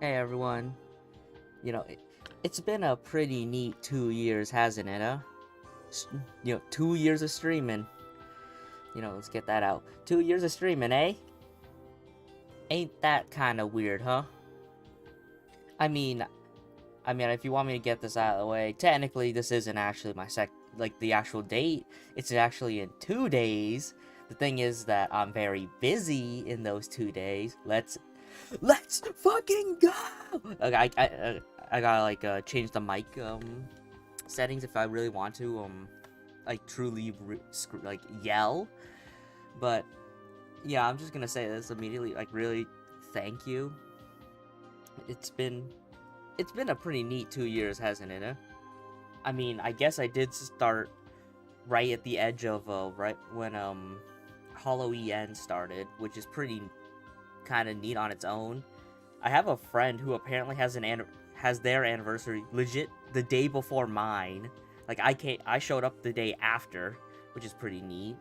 Hey everyone, it's been a pretty neat 2 years, hasn't it, huh? 2 years of streaming. Let's get that out. 2 years of streaming, eh? Ain't that kind of weird, huh? I mean, if you want me to get this out of the way, technically this isn't actually the actual date. It's actually in 2 days. The thing is that I'm very busy in those 2 days. Let's fucking go. Okay, I gotta change the mic settings if I really want to like truly yell. But yeah, I'm just gonna say this immediately. Like, really, thank you. It's been it's been a pretty neat 2 years, hasn't it? I guess I did start right at the edge of right when Halloween started, which is pretty kind of neat on its own. I have a friend who apparently has their anniversary legit the day before mine. Like, I showed up the day after, which is pretty neat.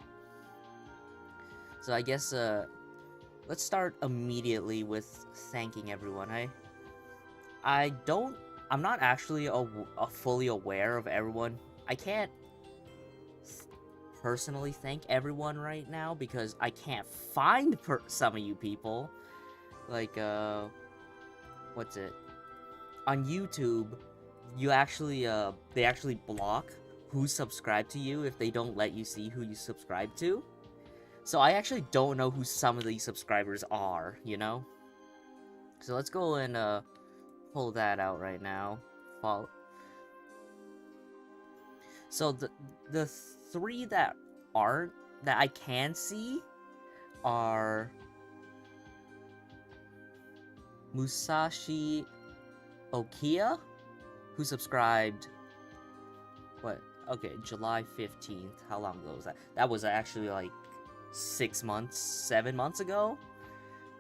So I guess let's start immediately with thanking everyone. I'm not actually a fully aware of everyone. I can't personally thank everyone right now because I can't find some of you people. Like, what's it? On YouTube, they actually block who's subscribed to you if they don't let you see who you subscribe to. So I actually don't know who some of these subscribers are, you know? So let's go and pull that out right now. Follow. So the three that aren't that I can see are Musashi Okia, who subscribed July 15th. How long ago was that? That was actually like 7 months ago.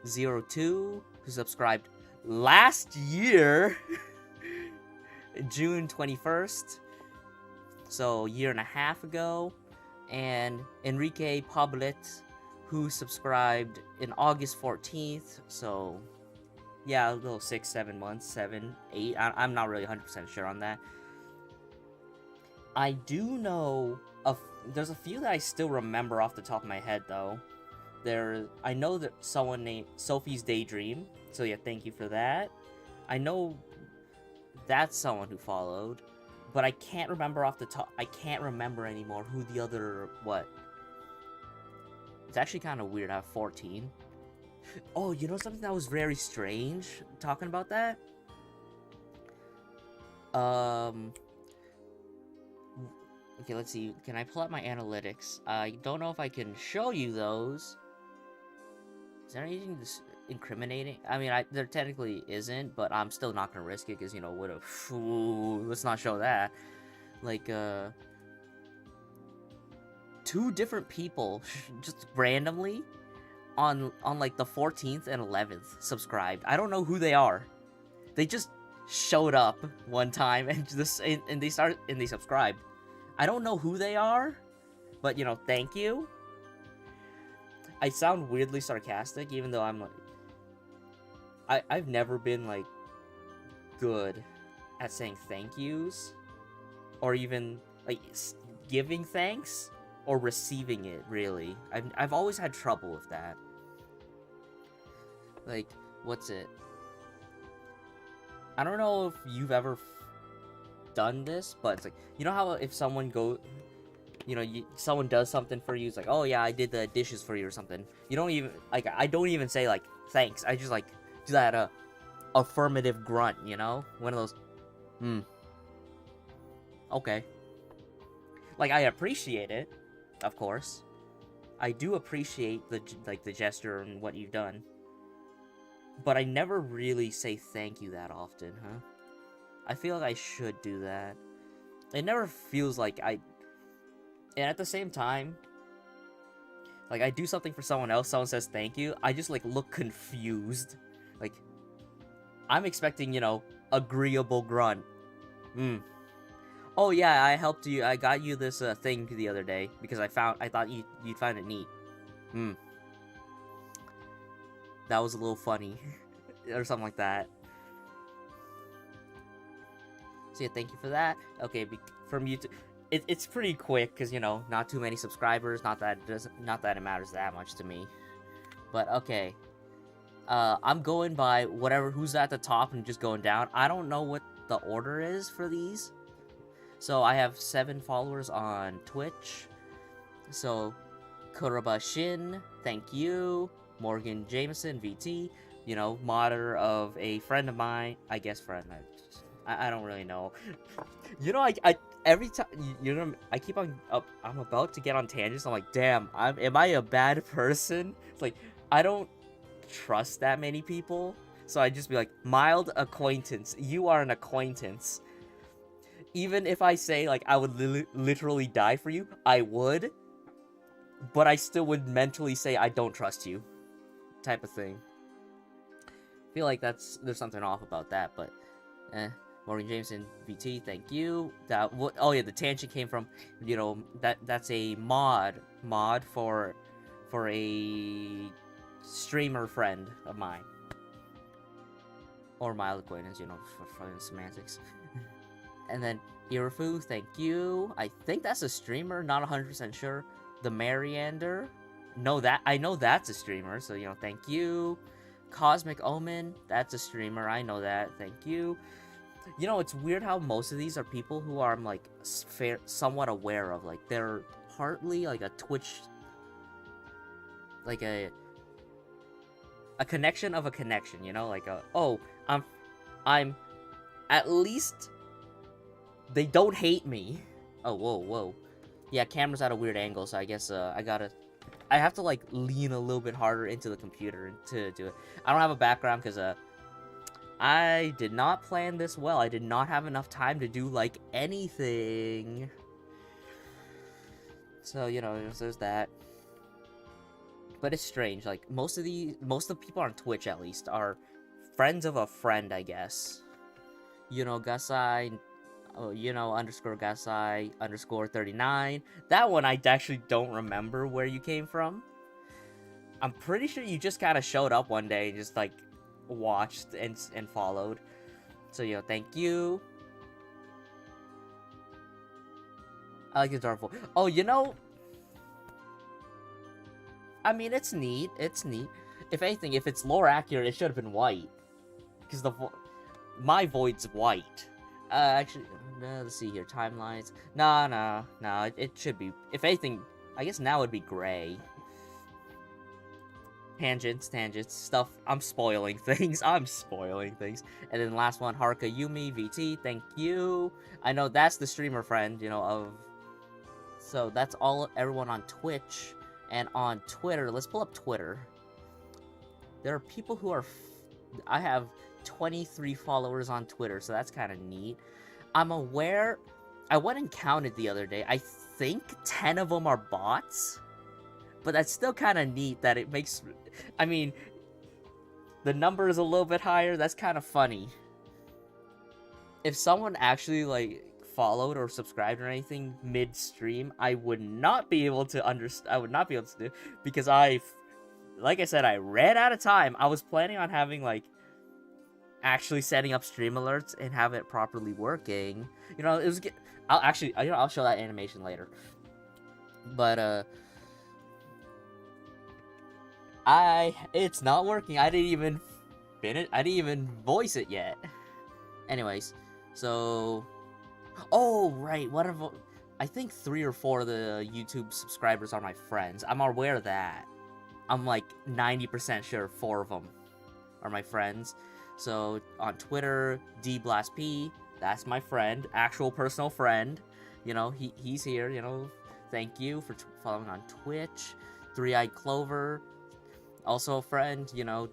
02, who subscribed last year, June 21st, so a year and a half ago. And Enrique Poblet, who subscribed in August 14th, so yeah, a little 6-7 months, 7 8. I'm not really 100% sure on that. I do know there's a few that I still remember off the top of my head, though. I know that someone named Sophie's Daydream, so yeah, thank you for that. I know that's someone who followed, but I can't remember off the top. I can't remember anymore who the other It's actually kind of weird. I have 14. Oh, you know something that was very strange talking about that? Okay, let's see. Can I pull up my analytics? I don't know if I can show you those. Is there anything incriminating? There technically isn't, but I'm still not gonna risk it because, what a fool. Let's not show that. Like, two different people just randomly on like the 14th and 11th subscribed. I don't know who they are. They just showed up one time and they subscribed. I don't know who they are, but thank you. I sound weirdly sarcastic, even though I've never been like good at saying thank yous, or even like giving thanks or receiving it. Really, I've always had trouble with that. Like, what's it? I don't know if you've ever done this, but it's like, you know how if someone someone does something for you, it's like, oh yeah, I did the dishes for you or something. You don't even I don't even say like thanks. I just like do that affirmative grunt, one of those. Okay. Like, I appreciate it, of course. I do appreciate the gesture and what you've done, but I never really say thank you that often, huh? I feel like I should do that. It never feels like and at the same time, like, I do something for someone else, someone says thank you, I just like look confused. Like, I'm expecting, agreeable grunt. Oh yeah, I helped you. I got you this thing the other day because I thought you'd find it neat. That was a little funny, or something like that. So yeah, thank you for that. Okay, from YouTube, it's pretty quick because you know not too many subscribers. Not that it matters that much to me. But okay, I'm going by whatever who's at the top and just going down. I don't know what the order is for these. So I have 7 followers on Twitch. So Kuraba Shin, thank you. Morgan Jameson, VT, you know, modder of a friend of mine. I guess friend. I don't really know. You know, I every time you know I keep on up. I'm about to get on tangents. I'm like, damn, am I a bad person? It's like I don't trust that many people, so I just be like, mild acquaintance. You are an acquaintance. Even if I say like I would literally die for you, I would. But I still would mentally say I don't trust you, type of thing. I feel like there's something off about that, but Morgan Jameson, VT, thank you. Oh yeah, the tangent came from, you know, that's a mod for a streamer friend of mine, or mild acquaintance, you know, for semantics. And then Irafu, thank you. I think that's a streamer, not 100% sure. The Mariander, I know that's a streamer, so you know, thank you. Cosmic Omen, that's a streamer, I know that, thank you. You know, it's weird how most of these are people who I'm like somewhat aware of, like they're partly like a Twitch, like a connection of a connection, you know, like I'm at least they don't hate me. Oh, whoa. Yeah, camera's at a weird angle, so I guess I have to like lean a little bit harder into the computer to do it. I don't have a background because I did not plan this well. I did not have enough time to do like anything. So, you know, there's that. But it's strange, like most of the people on Twitch at least are friends of a friend, I guess. You know, Gasai, you know, underscore Gasai, underscore 39. That one I actually don't remember where you came from. I'm pretty sure you just kind of showed up one day and just like watched and followed. So, you know, thank you. I like the dark voice. Oh, you know, I mean, it's neat. It's neat. If anything, if it's lore accurate, it should have been white. Because my void's white. Actually, let's see here. Timelines. Nah. It should be. If anything, I guess now it'd be gray. Tangents, stuff. I'm spoiling things. And then last one, Haruka Yumi, VT, thank you. I know that's the streamer friend, you know, of... So that's everyone on Twitch. And on Twitter, let's pull up Twitter. There are people who are... I have 23 followers on Twitter, so that's kind of neat. I'm aware... I went and counted the other day. I think 10 of them are bots. But that's still kind of neat that it makes... I mean, the number is a little bit higher. That's kind of funny. If someone actually, like, followed or subscribed or anything mid-stream, I would not be able to I would not be able to do, because like I said, I ran out of time. I was planning on having, like, actually setting up stream alerts and have it properly working. You know, it was... I'll show that animation later. But, it's not working. I didn't even finish. I didn't even voice it yet. Anyways, so... Oh, right. I think 3 or 4 of the YouTube subscribers are my friends. I'm aware of that. I'm like 90% sure 4 of them are my friends. So on Twitter, DBlastP, that's my friend, actual personal friend. You know, he's here. You know, thank you for following on Twitch. Three-Eyed Clover, also a friend. You know,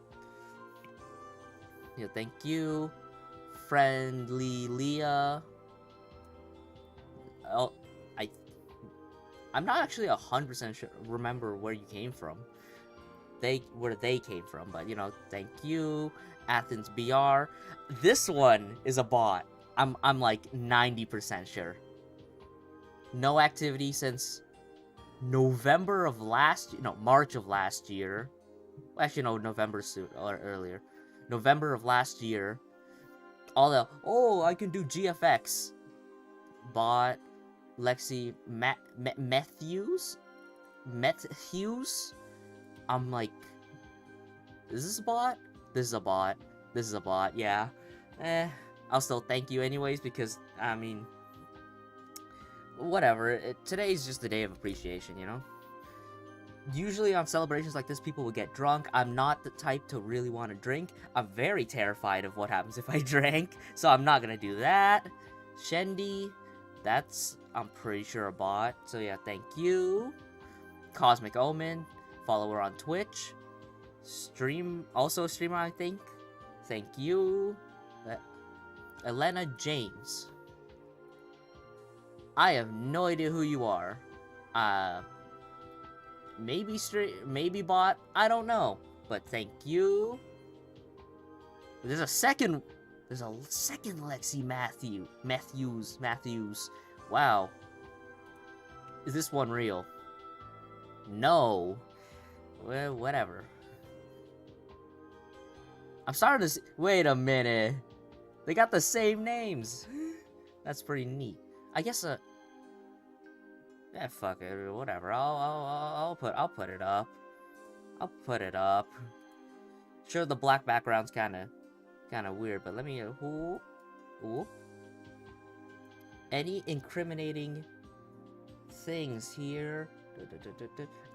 thank you. Friendly Leah. Oh, I'm not actually 100% sure. Remember where you came from. Where they came from, but you know, thank you. Athens BR. This one is a bot. I'm like 90% sure. No activity since November of last year. No, March of last year. Actually, no, November soon or earlier. November of last year. all the, oh, I can do GFX. Bot, Lexi, Matthews? I'm like, is this a bot? This is a bot. This is a bot, yeah. I'll still thank you anyways, because, I mean, whatever. Today's just a day of appreciation, you know? Usually on celebrations like this, people will get drunk. I'm not the type to really want to drink. I'm very terrified of what happens if I drank, so I'm not gonna do that. Shendi, that's, I'm pretty sure, a bot, so yeah, thank you. Cosmic Omen, follower on Twitch. Also a streamer, I think. Thank you. Elena James. I have no idea who you are. Maybe bot, I don't know. But thank you. There's a second Lexi Matthews. Wow. Is this one real? No. Well, whatever. I'm starting to see, wait a minute. They got the same names. That's pretty neat. I guess yeah, fuck it, whatever. I'll put it up. I'll put it up. Sure, the black background's kind of weird, but let me. Ooh. Any incriminating things here?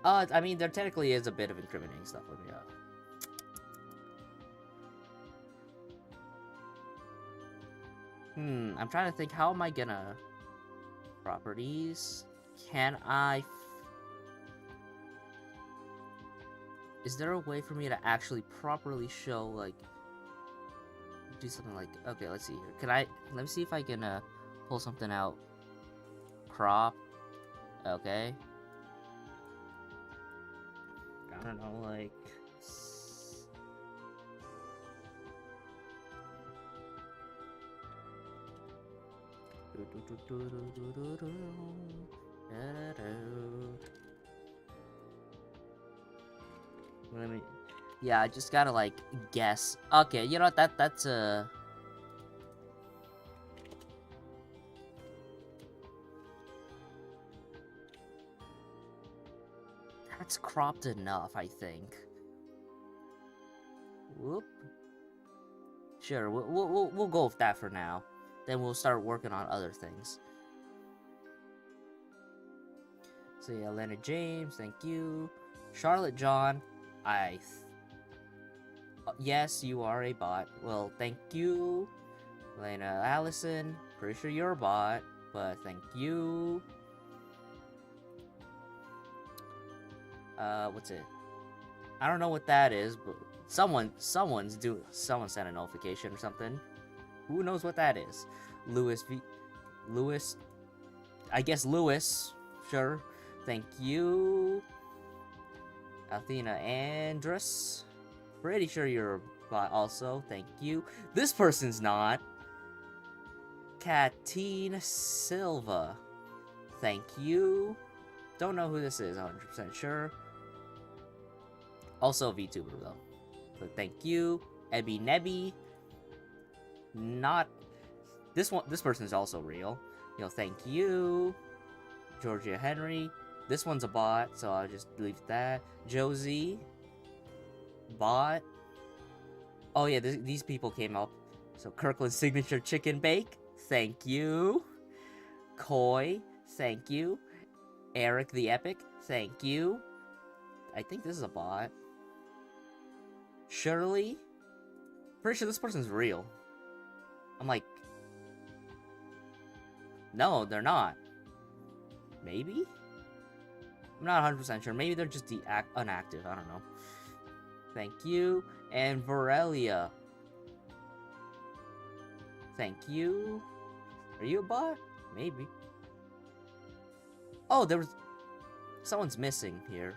I mean, there technically is a bit of incriminating stuff. Let me. I'm trying to think. How am I gonna properties? Can I? Is there a way for me to actually properly show, like, do something like, okay, let's see here. Let me see if I can pull something out. Crop. Okay. I don't know, like, let me. Yeah, I just gotta like guess. Okay, you know what? That's cropped enough, I think. Whoop. Sure, we'll go with that for now. Then we'll start working on other things. So yeah, Leonard James, thank you. Charlotte John, yes, you are a bot. Well, thank you. Elena Allison, pretty sure you're a bot, but thank you. What's it? I don't know what that is, but someone sent a notification or something. Who knows what that is? Lewis, I guess Lewis, sure. Thank you. Athena Andrus, pretty sure you're a bot also. Thank you. This person's not. Katine Silva, thank you. Don't know who this is, 100% sure. Also a VTuber though. But thank you. Ebby Nebby. Not this one. This person is also real. You know, thank you. Georgia Henry. This one's a bot, so I'll just leave that. Josie. Bot. Oh yeah, these people came up. So Kirkland's Signature Chicken Bake. Thank you. Koi. Thank you. Eric the Epic. Thank you. I think this is a bot. Shirley. Pretty sure this person's real. I'm like, no, they're not. Maybe? I'm not 100% sure. Maybe they're just inactive. I don't know. Thank you. And Varelia. Thank you. Are you a bot? Maybe. Oh, someone's missing here.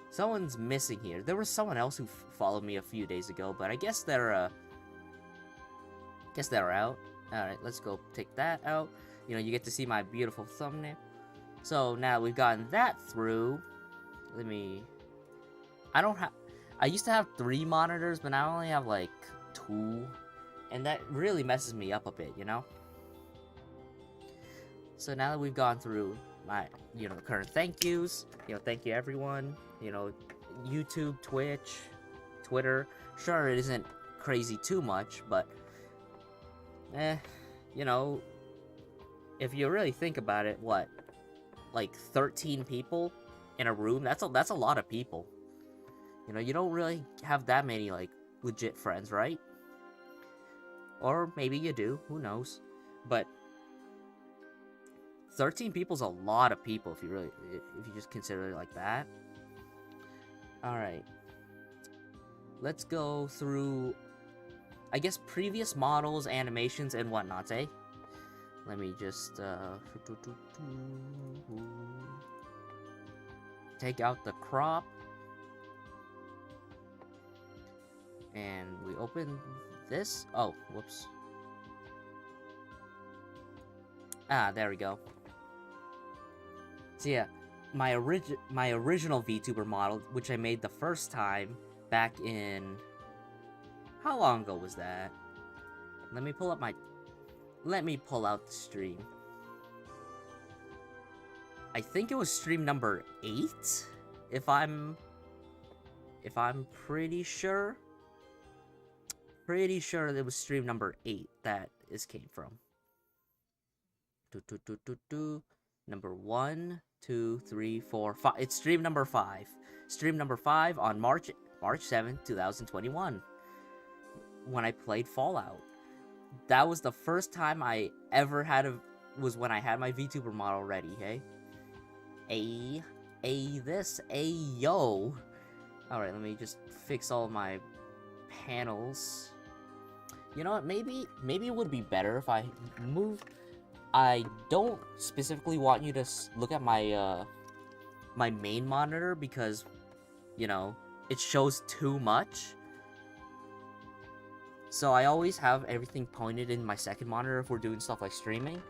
Someone's missing here. There was someone else who followed me a few days ago, but I guess they're out. Alright, let's go take that out. You know, you get to see my beautiful thumbnail. So now we've gotten that through. I used to have 3 monitors, but now I only have like 2. And that really messes me up a bit, you know? So now that we've gone through my, current thank yous, thank you everyone, YouTube, Twitch, Twitter. Sure, it isn't crazy too much, but, if you really think about it, what, like 13 people in a room? That's a lot of people. You don't really have that many, like, legit friends, right? Or maybe you do, who knows? But 13 people's a lot of people if you just consider it like that. Alright. Let's go through, I guess, previous models, animations, and whatnot, eh? Let me just, take out the crop. And we open this. Oh, whoops. Ah, there we go. So yeah, my original VTuber model, which I made the first time back in... How long ago was that? Let me pull out the stream. I think it was stream number 8, if I'm pretty sure. Pretty sure it was stream number 8 that this came from. Number 1, 2, 3, 4, 5. It's stream number 5. Stream number 5 on March 7th, 2021. When I played Fallout. That was the first time I ever was when I had my VTuber model ready, hey? Yo. Alright, let me just fix all my panels. You know what, maybe it would be better if I moved... I don't specifically want you to look at my, my main monitor because, it shows too much. So I always have everything pointed in my second monitor if we're doing stuff like streaming.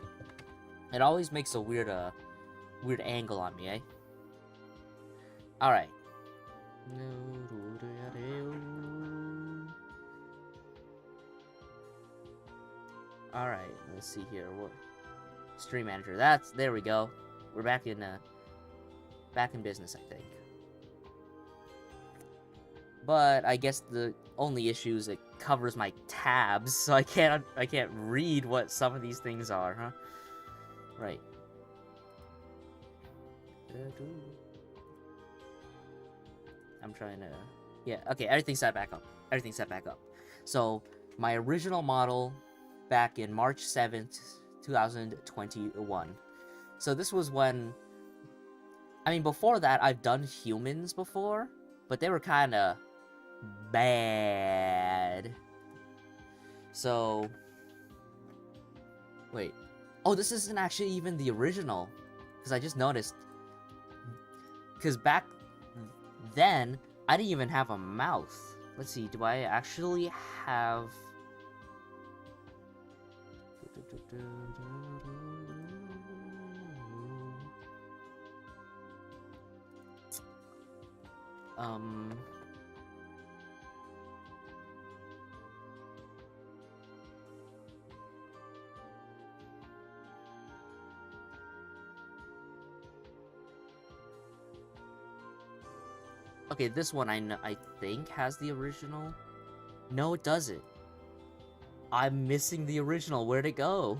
It always makes a weird angle on me, eh? Alright. Alright, let's see here. What Stream Manager. There we go. We're back in business, I think. But I guess the only issue is it covers my tabs, so I can't read what some of these things are, huh? Right. I'm trying to... Yeah, okay, everything's set back up. So, my original model back in March 7th, 2021. So this was when... I mean, before that, I've done humans before, but they were kind of bad. So... Wait. Oh, this isn't actually even the original. Because I just noticed. Because back then, I didn't even have a mouth. Let's see, do I actually have... Okay, this one I think has the original. No, it doesn't. I'm missing the original. Where'd it go?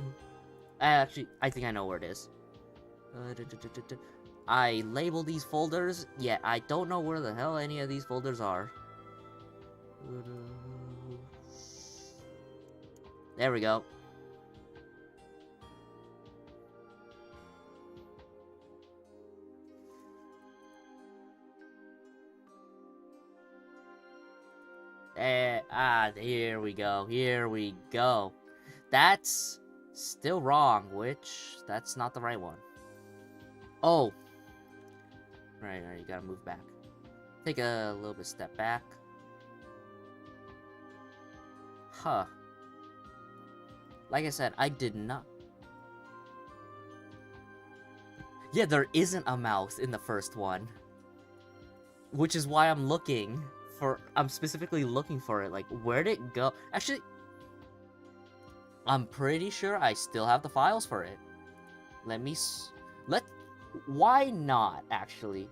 I think I know where it is. I label these folders, yet I don't know where the hell any of these folders are. There we go. Here we go. That's still wrong, which, that's not the right one. Oh. Right, you gotta move back. Take a little bit step back. Huh. Like I said, I did not... Yeah, there isn't a mouth in the first one. Which is why I'm specifically looking for it. Like, where'd it go? Actually, I'm pretty sure I still have the files for it. Let me why not, actually?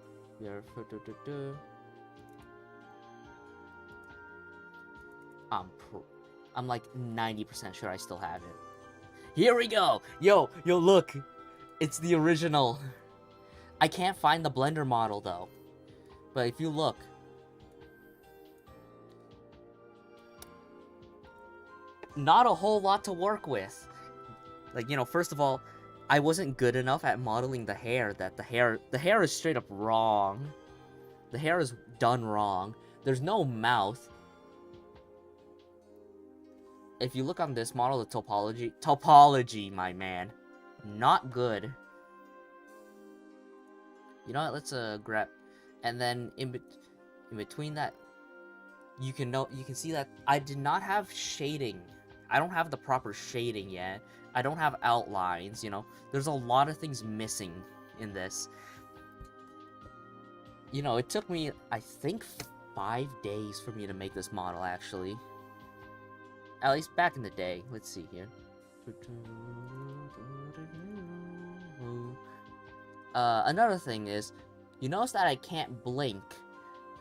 I'm like 90% sure I still have it. Here we go! Yo, look! It's the original. I can't find the Blender model, though. But if you look... Not a whole lot to work with. Like, you know, first of all, I wasn't good enough at modeling the hair, that the hair is straight up wrong. The hair is done wrong. There's no mouth. If you look on this model, the topology, my man, not good. You know what? Let's grab, and then in between that, you can see that I did not have shading. I don't have the proper shading yet. I don't have outlines. You know, there's a lot of things missing in this. You know, it took me, I think, 5 days for me to make this model, actually. At least back in the day. Let's see here. Another thing is, you notice that I can't blink.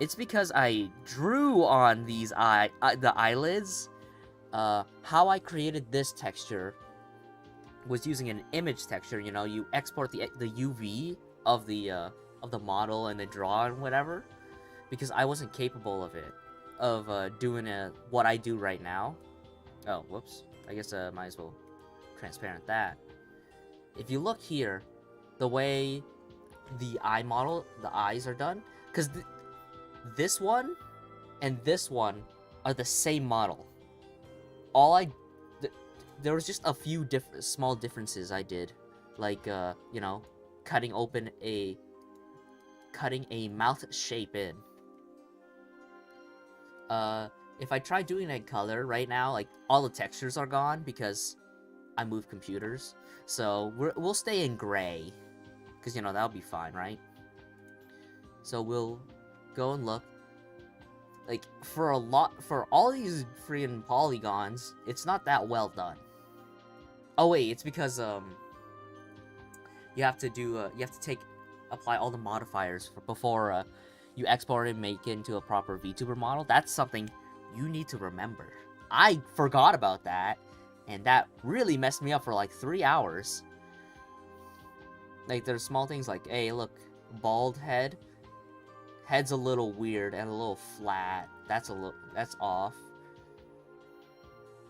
It's because I drew on these the eyelids. How I created this texture was using an image texture. You know, you export the UV of the model and then draw and whatever. Because I wasn't capable of it, doing what I do right now. Oh, whoops. I guess might as well transparent that. If you look here, the way the eyes are done, because this one and this one are the same model. There was just a few small differences I did, like you know, cutting a mouth shape in. If I try doing it in color right now, like, all the textures are gone because I moved computers. So we'll stay in gray, because, you know, that'll be fine, right? So we'll go and look. Like, for all these freaking polygons, it's not that well done. Oh wait, it's because you have to apply all the modifiers before you export and make it into a proper VTuber model. That's something you need to remember. I forgot about that, and that really messed me up for like 3 hours. Like, there's small things like, hey, look, bald head. Head's a little weird and a little flat. That's off.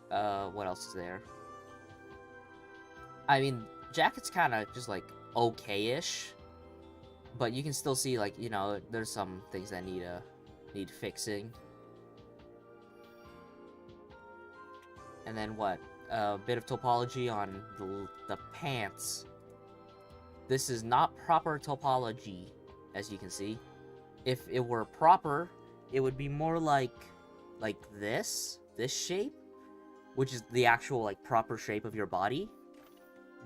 What else is there? I mean, jacket's kind of just like okay-ish, but you can still see, like, you know, there's some things that need fixing. And then what? A bit of topology on the pants. This is not proper topology, as you can see. If it were proper, it would be more like this shape, which is the actual, like, proper shape of your body.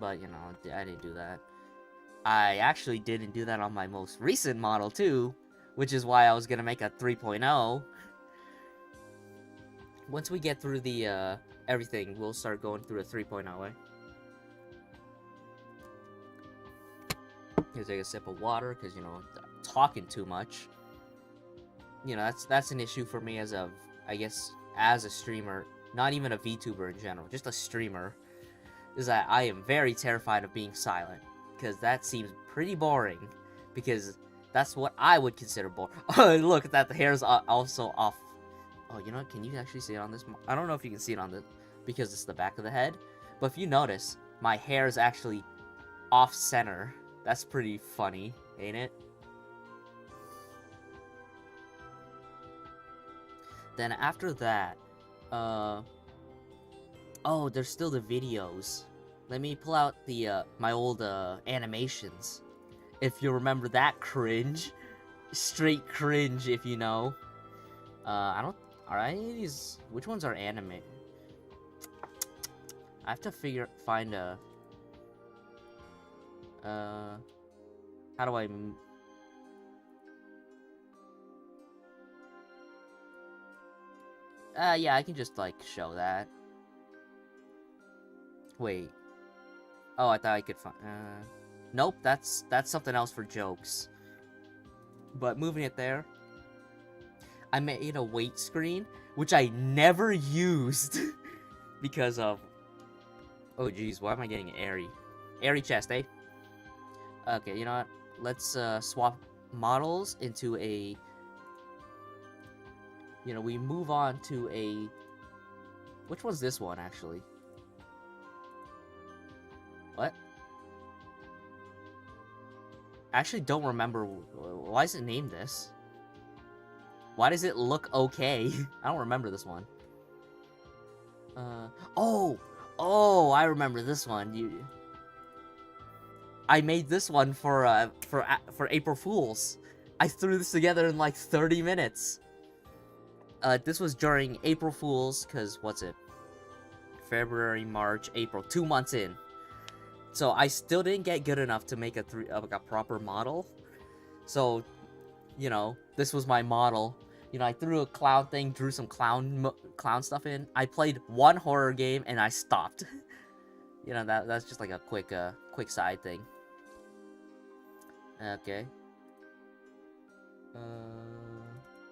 But, you know, I didn't do that. I actually didn't do that on my most recent model, too, which is why I was gonna make a 3.0. Once we get through the, everything, we'll start going through a 3.0, eh? Here's take a sip of water, because, you know, I'm talking too much. You know, that's an issue for me as I guess, as a streamer, not even a VTuber in general, just a streamer, is that I am very terrified of being silent, because that seems pretty boring, because that's what I would consider boring. Oh, look at that, the hair's also off. Oh, you know what, can you actually see it on this? I don't know if you can see it on the, because it's the back of the head, but if you notice, my hair is actually off-center. That's pretty funny, ain't it? Then after that, oh, there's still the videos. Let me pull out the, my old, animations. If you remember that cringe. Straight cringe, if you know. are any of these, which ones are anime? I have to find a, how do I... yeah, I can just, like, show that. Wait. Oh, I thought I could find... Nope, that's something else for jokes. But moving it there, I made a weight screen, which I never used because of... Oh, jeez, why am I getting airy? Airy chest, eh? Okay, you know what? Let's swap models into a... You know, we move on to a... Which one's this one, actually? What? I actually don't remember. Why is it named this? Why does it look okay? I don't remember this one. Oh, I remember this one. I made this one for April Fools. I threw this together in like 30 minutes. This was during April Fools, cause what's it? February, March, April, 2 months in. So I still didn't get good enough to make a proper model. So, you know, this was my model. You know, I threw a clown thing, drew some clown stuff in. I played one horror game and I stopped. You know, that's just like a quick side thing. Okay.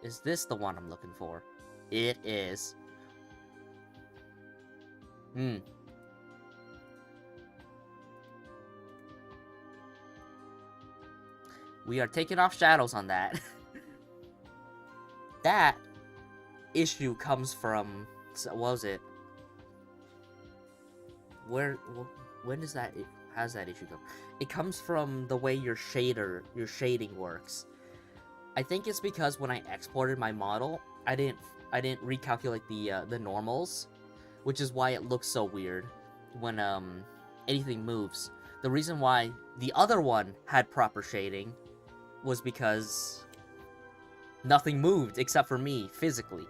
Is this the one I'm looking for? It is. We are taking off shadows on that. That issue comes from... What was it? When does that... How does that issue come? It comes from the way your shading works. I think it's because when I exported my model, I didn't recalculate the normals, which is why it looks so weird when anything moves. The reason why the other one had proper shading was because nothing moved except for me physically.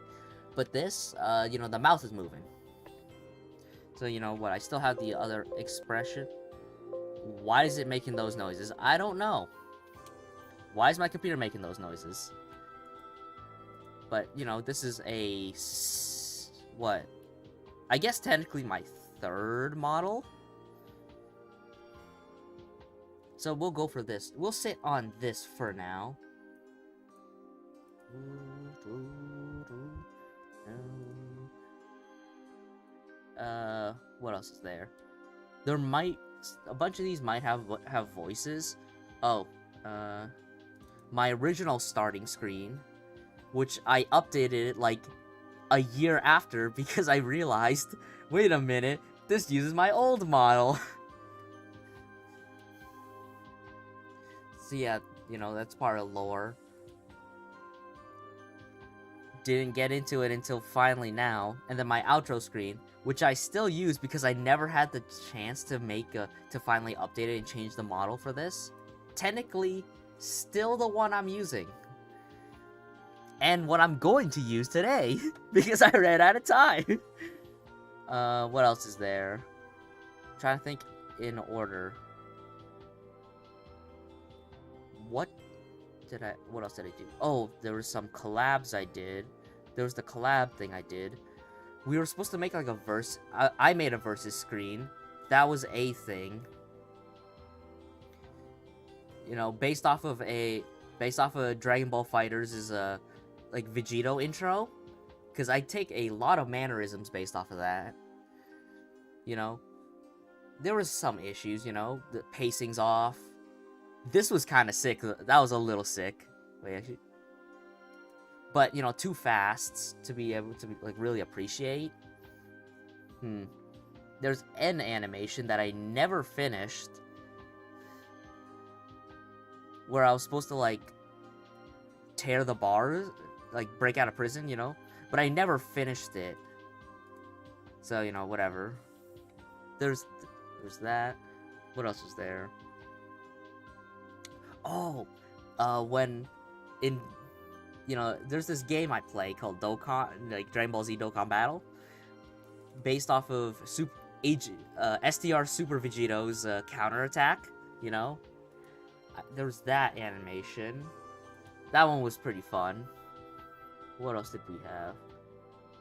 But this, you know, the mouth is moving. So, you know what, I still have the other expression. Why is it making those noises? I don't know. Why is my computer making those noises? But, you know, this is a... What? I guess technically my third model? So we'll go for this. We'll sit on this for now. What else is there? There might... A bunch of these might have voices. Oh, my original starting screen, which I updated like a year after because I realized, wait a minute, this uses my old model. So yeah, you know, that's part of lore. Didn't get into it until finally now, and then my outro screen, which I still use because I never had the chance to to finally update it and change the model for this. Technically, still the one I'm using. And what I'm going to use today, because I ran out of time. What else is there? I'm trying to think in order. What else did I do? Oh, there was some collabs I did. There was the collab thing I did. We were supposed to make like a verse. I made a versus screen. That was a thing. You know, based off of Dragon Ball FighterZ like Vegito intro, because I take a lot of mannerisms based off of that. You know, there was some issues. You know, the pacing's off. This was kind of sick. That was a little sick. Wait, actually. But, you know, too fast to be able to, like, really appreciate. There's an animation that I never finished, where I was supposed to, like, tear the bars, like, break out of prison, you know? But I never finished it. So, you know, whatever. There's that. What else was there? Oh, when in, you know, there's this game I play called Dokkan, like Dragon Ball Z Dokkan Battle, based off of STR Super Vegito's counterattack, you know? There's that animation. That one was pretty fun. What else did we have?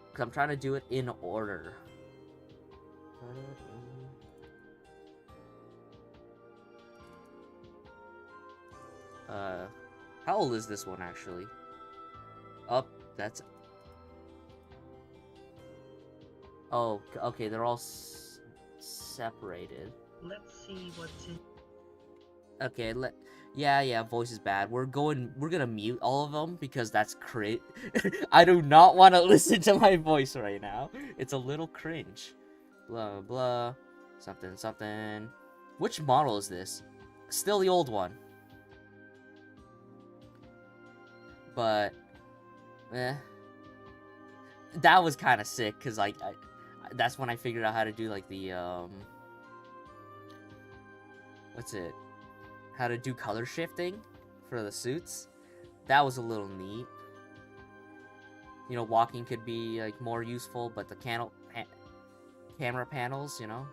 Because I'm trying to do it in order. Uh, how old is this one actually? Oh, that's. Oh, okay. They're all separated. Let's see what's in. Okay, yeah, voice is bad. We're gonna mute all of them because that's cringe. I do not want to listen to my voice right now. It's a little cringe. Blah blah, something something. Which model is this? Still the old one. But, that was kind of sick because like that's when I figured out how to do like the what's it? How to do color shifting for the suits. That was a little neat. You know, walking could be like more useful, but the camera panels, you know,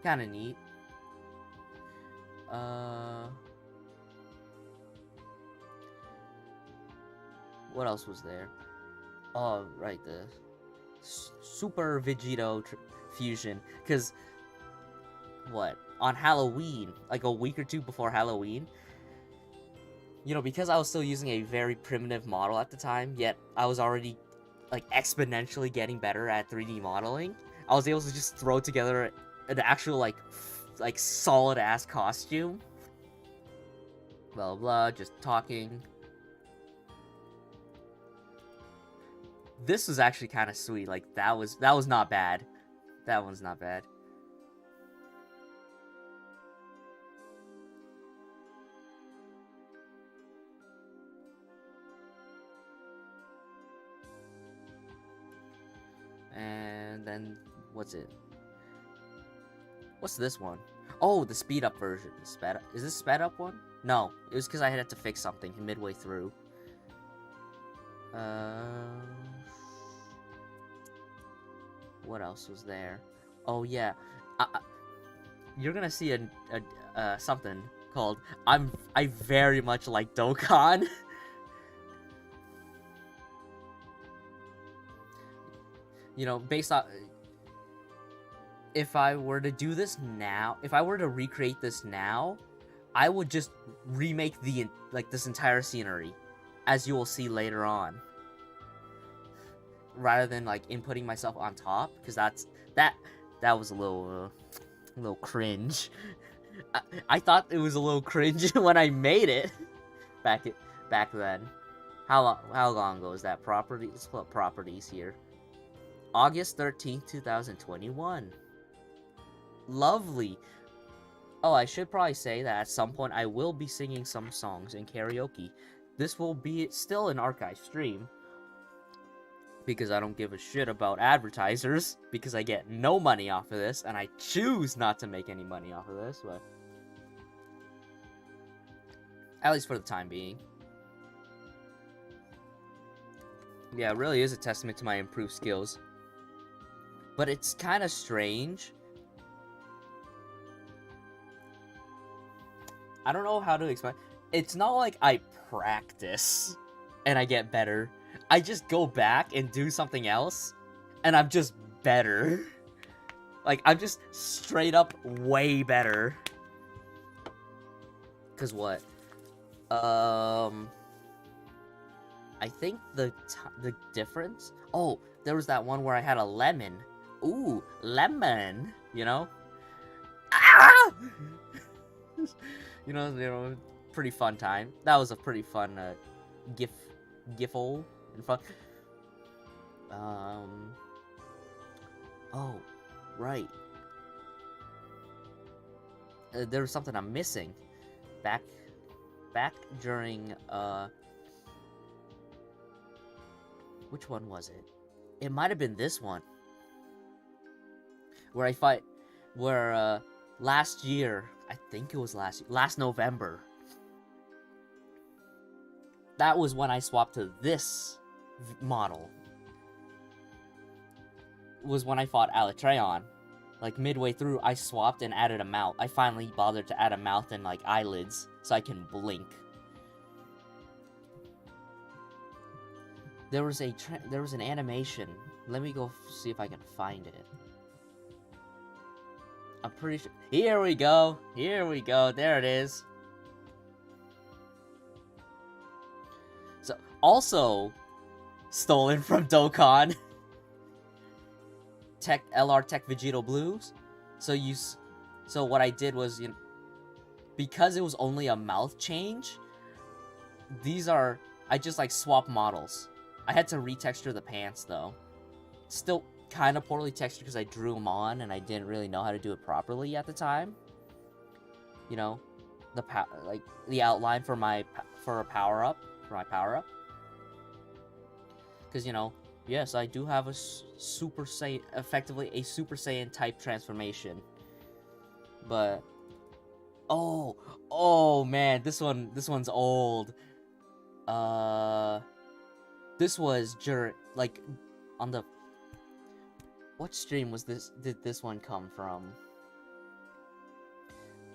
kind of neat. What else was there? Oh, right, the Super Vegito fusion. Because, what? On Halloween, like a week or two before Halloween, you know, because I was still using a very primitive model at the time, yet I was already, like, exponentially getting better at 3D modeling, I was able to just throw together an actual, like solid-ass costume. Blah, blah, just talking. This was actually kind of sweet. Like, that was not bad. That one's not bad. And then, what's it? What's this one? Oh, the speed up version. Is this sped up one? No, it was because I had to fix something midway through. What else was there? Oh yeah, you're gonna see a something called I very much like Dokkan. You know, based on, if I were to do this now, if I were to recreate this now, I would just remake this entire scenery, as you will see later on, rather than like inputting myself on top, because that was a little cringe. I thought it was a little cringe when I made it back then. How long ago is that? Let's put properties here. August 13th, 2021. Lovely. Oh, I should probably say that at some point I will be singing some songs in karaoke. This will be still an archive stream, because I don't give a shit about advertisers, because I get no money off of this, and I choose not to make any money off of this, but at least for the time being. Yeah, it really is a testament to my improved skills. But it's kind of strange. I don't know how to explain. It's not like I practice and I get better. I just go back and do something else, and I'm just better. Like, I'm just straight up way better. Cause what? I think the difference. Oh, there was that one where I had a lemon. Ooh, lemon. You know. Ah! you know, pretty fun time. That was a pretty fun gifle and fun. Oh, right. There was something I'm missing. Back during which one was it? It might have been this one. Where last year, I think it was last November. That was when I swapped to this model. Was when I fought Alatreon. Like, midway through, I swapped and added a mouth. I finally bothered to add a mouth and, like, eyelids, so I can blink. There was an animation. Let me go see if I can find it. I'm pretty sure. Here we go. There it is. Also stolen from Dokkan. Tech LR Tech Vegito Blues. So what I did was, because it was only a mouth change, I just like swap models. I had to retexture the pants though. Still kind of poorly textured because I drew them on and I didn't really know how to do it properly at the time. You know, the outline for my power up. Because yes, I do have a Super Saiyan, effectively a Super Saiyan type transformation. But oh man, this one's old. This was on the what stream was this? Did this one come from?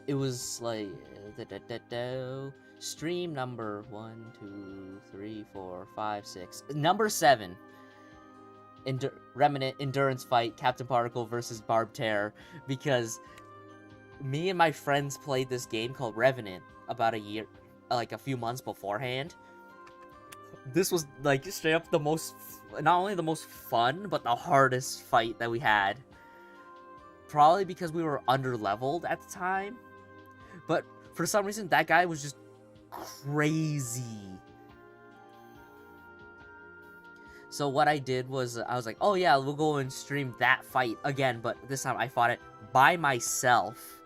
It was like stream number 1, 2, 3, 4, 5, 6, number 7. Remnant Endurance Fight, Captain Particle versus Barb Terror, because me and my friends played this game called Revenant about a few months beforehand. This was like straight up not only the most fun, but the hardest fight that we had. Probably because we were under-leveled at the time. But for some reason, that guy was just crazy. So what I did was, I was like, oh yeah, we'll go and stream that fight again, but this time I fought it by myself.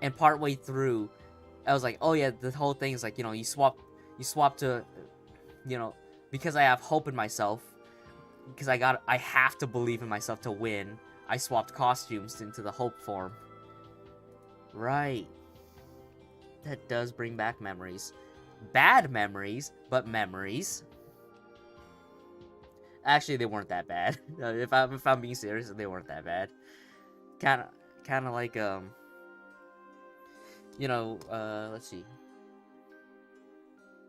And partway through, I was like, oh yeah, the whole thing is like, you swap to, because I have hope in myself, because I have to believe in myself to win, I swapped costumes into the hope form. Right. That does bring back memories. Bad memories, but memories. Actually, they weren't that bad. If I'm being serious, they weren't that bad. Kind of like let's see.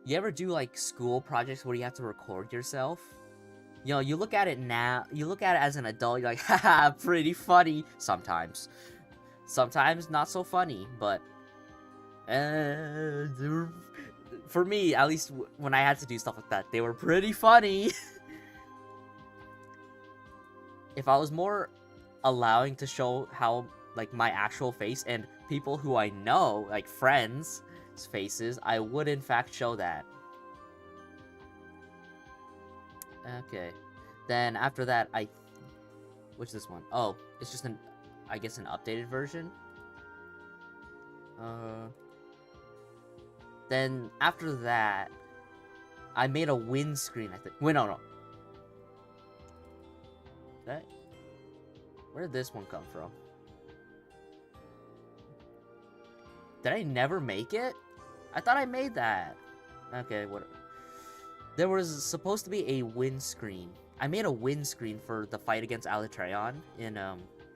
You ever do like school projects where you have to record yourself? You look at it now. You look at it as an adult. You're like, haha, pretty funny. Sometimes not so funny, but for me, at least when I had to do stuff like that, they were pretty funny. If I was more allowing to show how, like, my actual face and people who I know, like friends' faces, I would in fact show that. Okay. Then after that, what's this one? Oh, it's just I guess an updated version. Then after that, I made a windscreen, I think. Wait, no. Where did this one come from? Did I never make it? I thought I made that. Okay, what? There was supposed to be a windscreen. I made a windscreen for the fight against Alatreon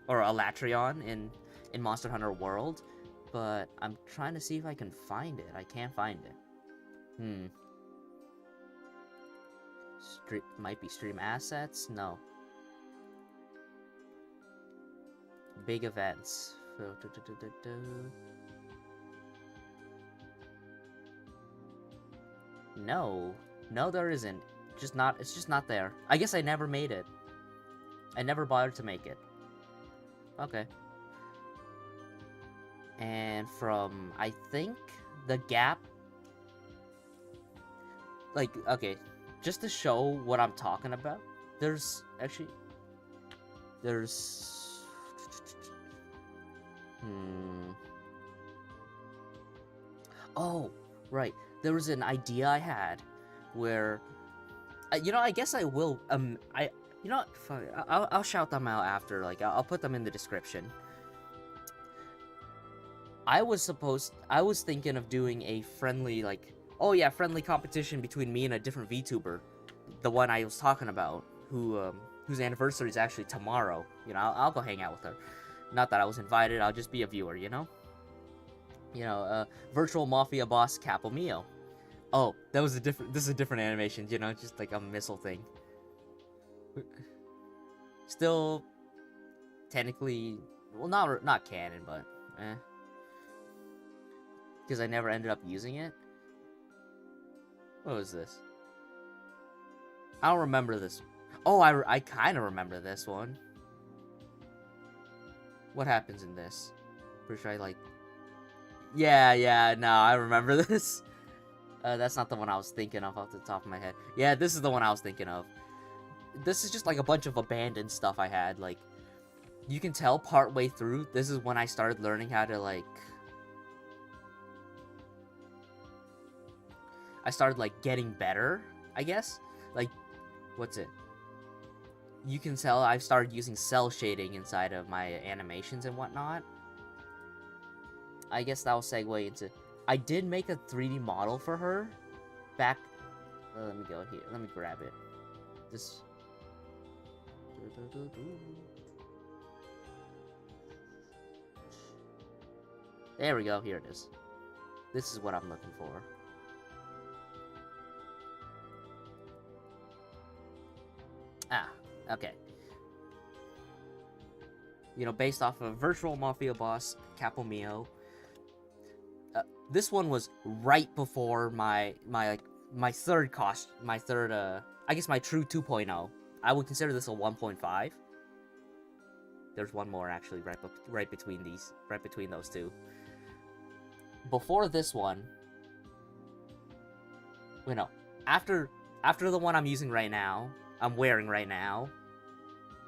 or Alatreon in Monster Hunter World, but I'm trying to see if I can find it. I can't find it. Might be stream assets? No. Big events. No, there isn't. It's just not there. I guess I never made it. I never bothered to make it. Okay. And from, I think, the gap. Like, okay, just to show what I'm talking about, there's. Oh, right. There was an idea I had where, I guess I will, I'll shout them out after, like, I'll put them in the description. I was thinking of doing a friendly, like, friendly competition between me and a different VTuber. The one I was talking about, whose anniversary is actually tomorrow. I'll go hang out with her. Not that I was invited, I'll just be a viewer, Virtual Mafia boss Capo Mio. Oh, this is a different animation, just like a missile thing. Still, technically, well, not canon, but, because I never ended up using it. What was this? I don't remember this. Oh, I kind of remember this one. What happens in this? Pretty sure I like... Yeah, no, I remember this. That's not the one I was thinking of off the top of my head. Yeah, this is the one I was thinking of. This is just like a bunch of abandoned stuff I had. Like, you can tell partway through, this is when I started learning how to, like... I started, like, getting better, I guess? Like, what's it? You can tell I've started using cell shading inside of my animations and whatnot. I guess that'll segue into... I did make a 3D model for her back... let me go here. Let me grab it. This... There we go. Here it is. This is what I'm looking for. Ah, okay. You know, based off of Virtual Mafia boss, Capo Mio. This one was right before my third I guess my true 2.0. I would consider this a 1.5. There's one more actually right between those two. Before this one, after the one I'm using right now, I'm wearing right now,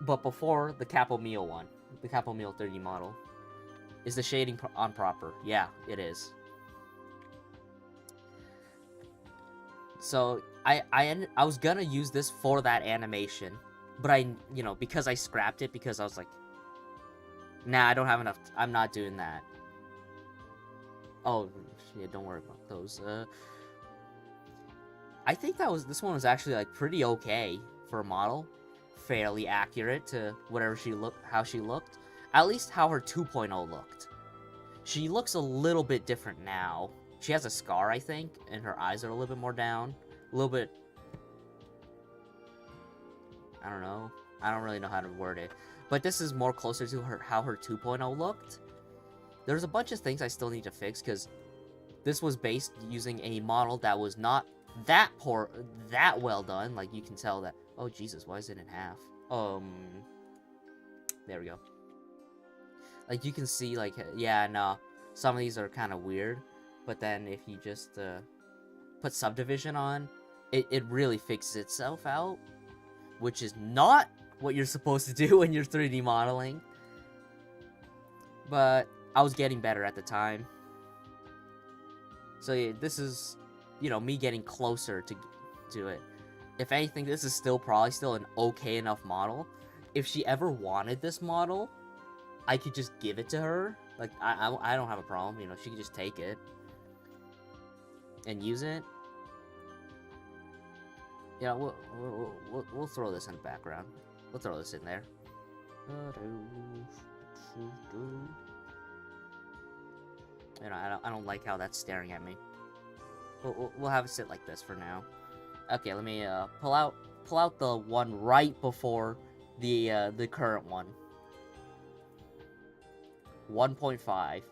but before the Capo Mio one, the Capo Mio 3D model, is the shading on proper? Yeah, it is. So I was gonna use this for that animation, but because I scrapped it because I was like, nah, I don't have enough. I'm not doing that. Oh yeah, don't worry about those. I think this one was actually like pretty okay for a model, fairly accurate to how she looked. At least how her 2.0 looked. She looks a little bit different now. She has a scar, I think, and her eyes are a little bit more down. A little bit... I don't know. I don't really know how to word it. But this is more closer to how her 2.0 looked. There's a bunch of things I still need to fix, because this was based using a model that was not that well done. Like, you can tell that... Oh, Jesus, why is it in half? There we go. Like, you can see, like, yeah, no. Some of these are kind of weird. But then if you just put subdivision on, it really fixes itself out, which is not what you're supposed to do when you're 3D modeling. But I was getting better at the time. So yeah, this is, me getting closer to it. If anything, this is probably still an okay enough model. If she ever wanted this model, I could just give it to her. Like, I don't have a problem, she could just take it and use it. Yeah, we'll throw this in the background. We'll throw this in there. I don't like how that's staring at me. We'll have it sit like this for now. Okay, let me pull out the one right before the current one. 1.5.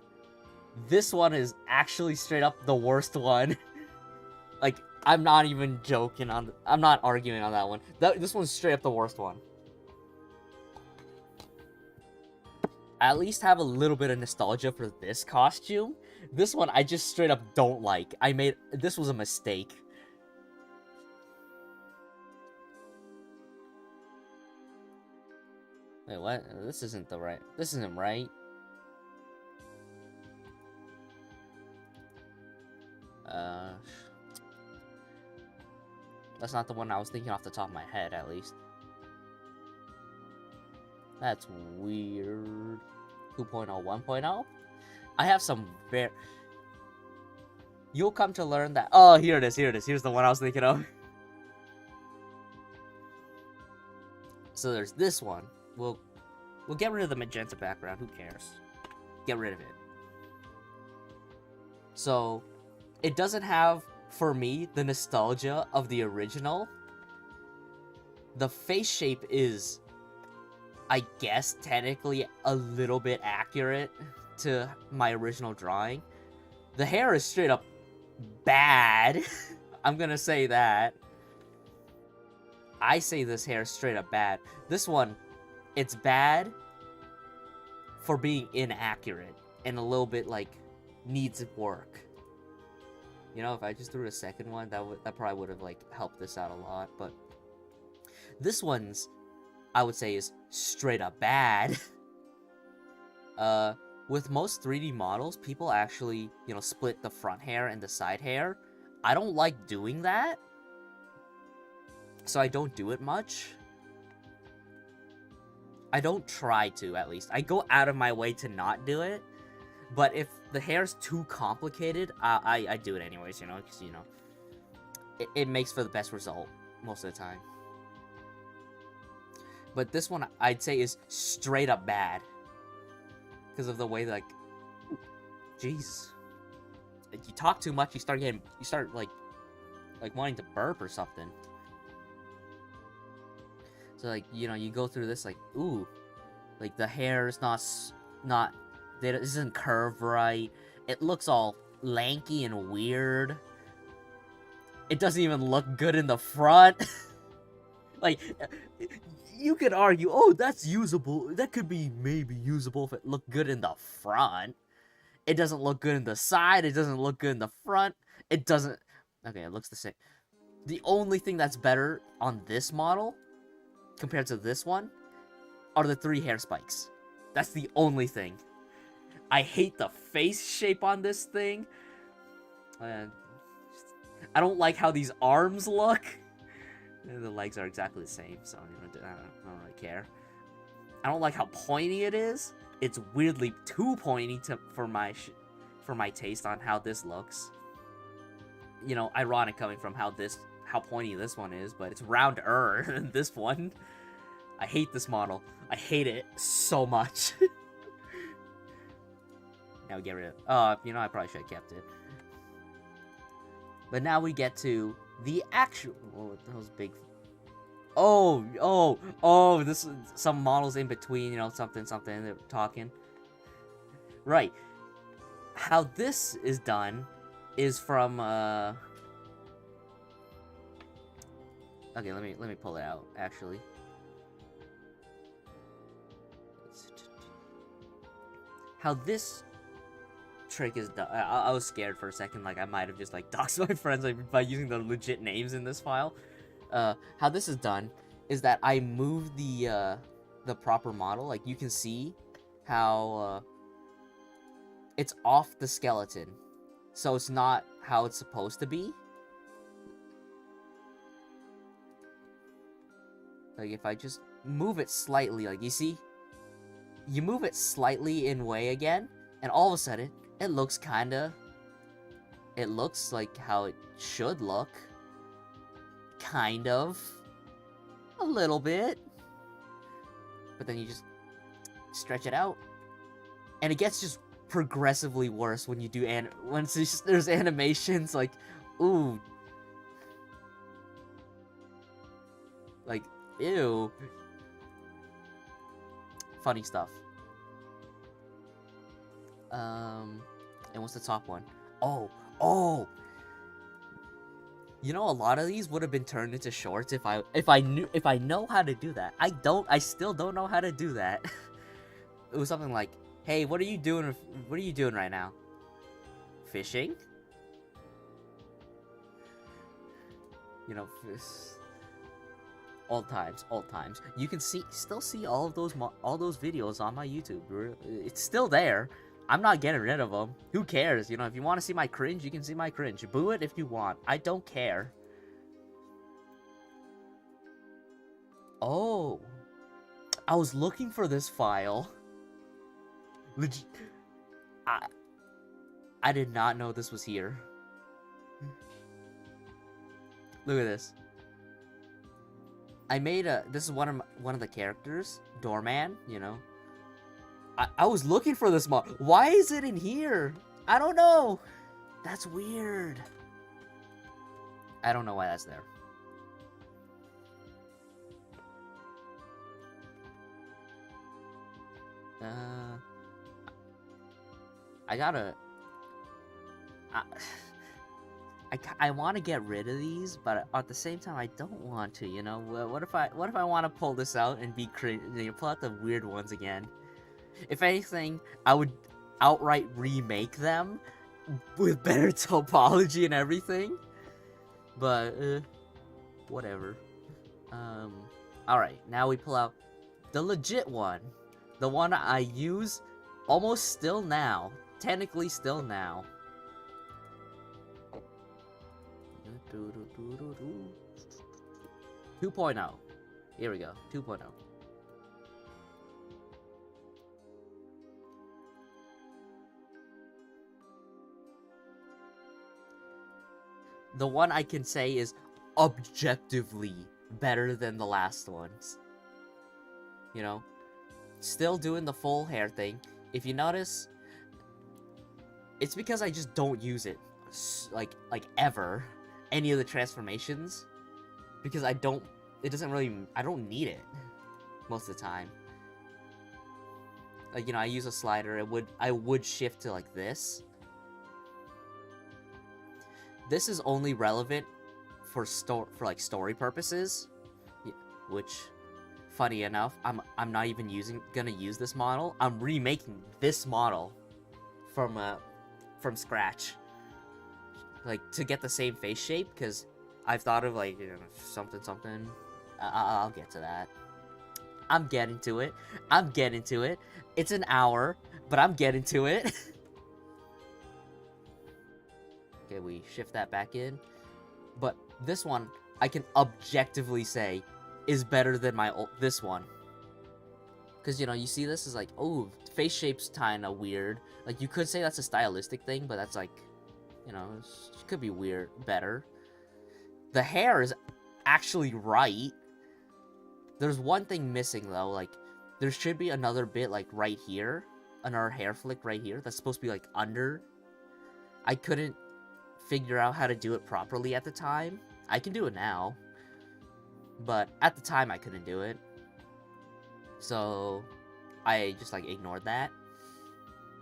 This one is actually straight up the worst one. Like, I'm not even joking I'm not arguing on that one. This one's straight up the worst one. I at least have a little bit of nostalgia for this costume. This one I just straight up don't like. This was a mistake. Wait, what? This isn't right. That's not the one I was thinking off the top of my head, at least. That's weird. 2.0, 1.0? I have some You'll come to learn that... Oh, here it is. Here's the one I was thinking of. So there's this one. We'll get rid of the magenta background. Who cares? Get rid of it. So, it doesn't have, for me, the nostalgia of the original. The face shape is, I guess, technically a little bit accurate to my original drawing. The hair is straight up bad. I'm gonna say that. I say this hair is straight up bad. This one, it's bad for being inaccurate and a little bit like needs work. You know, if I just threw a second one, that probably would have like helped this out a lot. But this one's, I would say, is straight up bad. With most 3D models, people actually, you know, split the front hair and the side hair. I don't like doing that, so I don't do it much. I don't try to, at least. I go out of my way to not do it, but if the hair's too complicated, I do it anyways, you know, because, you know, it makes for the best result most of the time. But this one, I'd say, is straight up bad. Because of the way, like, jeez. You talk too much, you start, like wanting to burp or something. So, like, you know, you go through this, like, ooh. Like, the hair is it isn't curved right. It looks all lanky and weird. It doesn't even look good in the front. Like, you could argue, oh, that's usable. That could be maybe usable if it looked good in the front. It doesn't look good in the side. It doesn't look good in the front. It doesn't... Okay, it looks the same. The only thing that's better on this model, compared to this one, are the 3 hair spikes. That's the only thing. I hate the face shape on this thing. I don't like how these arms look. The legs are exactly the same, so you know, I don't really care. I don't like how pointy it is. It's weirdly too pointy for my taste on how this looks. You know, ironic coming from how pointy this one is, but it's rounder than this one. I hate this model. I hate it so much. Now get rid of it. You know, I probably should have kept it. But now we get to the actual... Oh, those big... Oh, this is some models in between, you know, something, they're talking. Right. How this is done is from, Okay, let me pull it out, actually. How this trick is done... I was scared for a second, like I might have just, like, doxed my friends by using the legit names in this file. How this is done is that I move the proper model. Like, you can see how, it's off the skeleton. So it's not how it's supposed to be. Like, if I just move it slightly, like, you see? You move it slightly in way again, and all of a sudden, it looks kinda... It looks like how it should look. Kind of. A little bit. But then you just stretch it out. And it gets just progressively worse when you do once there's animations, like, ooh. Like, ew. Funny stuff. And what's the top one? Oh! You know, a lot of these would have been turned into shorts if I know how to do that. I still don't know how to do that. It was something like, hey, what are you doing right now? Fishing? You know, old times. You can still see all those videos on my YouTube. It's still there. I'm not getting rid of them. Who cares? You know, if you want to see my cringe, you can see my cringe. Boo it if you want. I don't care. Oh. I was looking for this file. Legit. I did not know this was here. Look at this. I made this is one of the characters, Doorman, you know. I was looking for this mod. Why is it in here? I don't know. That's weird. I don't know why that's there. I I want to get rid of these, but at the same time, I don't want to. You know, what if I want to pull this out and be pull out the weird ones again? If anything, I would outright remake them with better topology and everything. But whatever. All right, now we pull out the legit one, the one I use almost still now, technically still now. 2.0. Here we go. 2.0. The one I can say is objectively better than the last ones. You know, still doing the full hair thing. If you notice, it's because I just don't use it, like ever, any of the transformations, because I don't need it most of the time. Like, you know, I use a slider. I would shift to like this. This is only relevant for story purposes, which, funny enough, I'm not even gonna use this model. I'm remaking this model from scratch, like, to get the same face shape, because I've thought of, like, you know, something. I'll get to that. I'm getting to it. It's an hour, but I'm getting to it. Okay, we shift that back in. But this one, I can objectively say, is better than this one. Because, you know, you see this is like, oh, face shape's kinda weird. Like, you could say that's a stylistic thing, but that's like, you know, it could be weird, better. The hair is actually right. There's one thing missing, though. Like, there should be another bit, like, right here. Another hair flick right here. That's supposed to be, like, under. I couldn't figure out how to do it properly at the time. I can do it now, but at the time I couldn't do it, so I just like ignored that.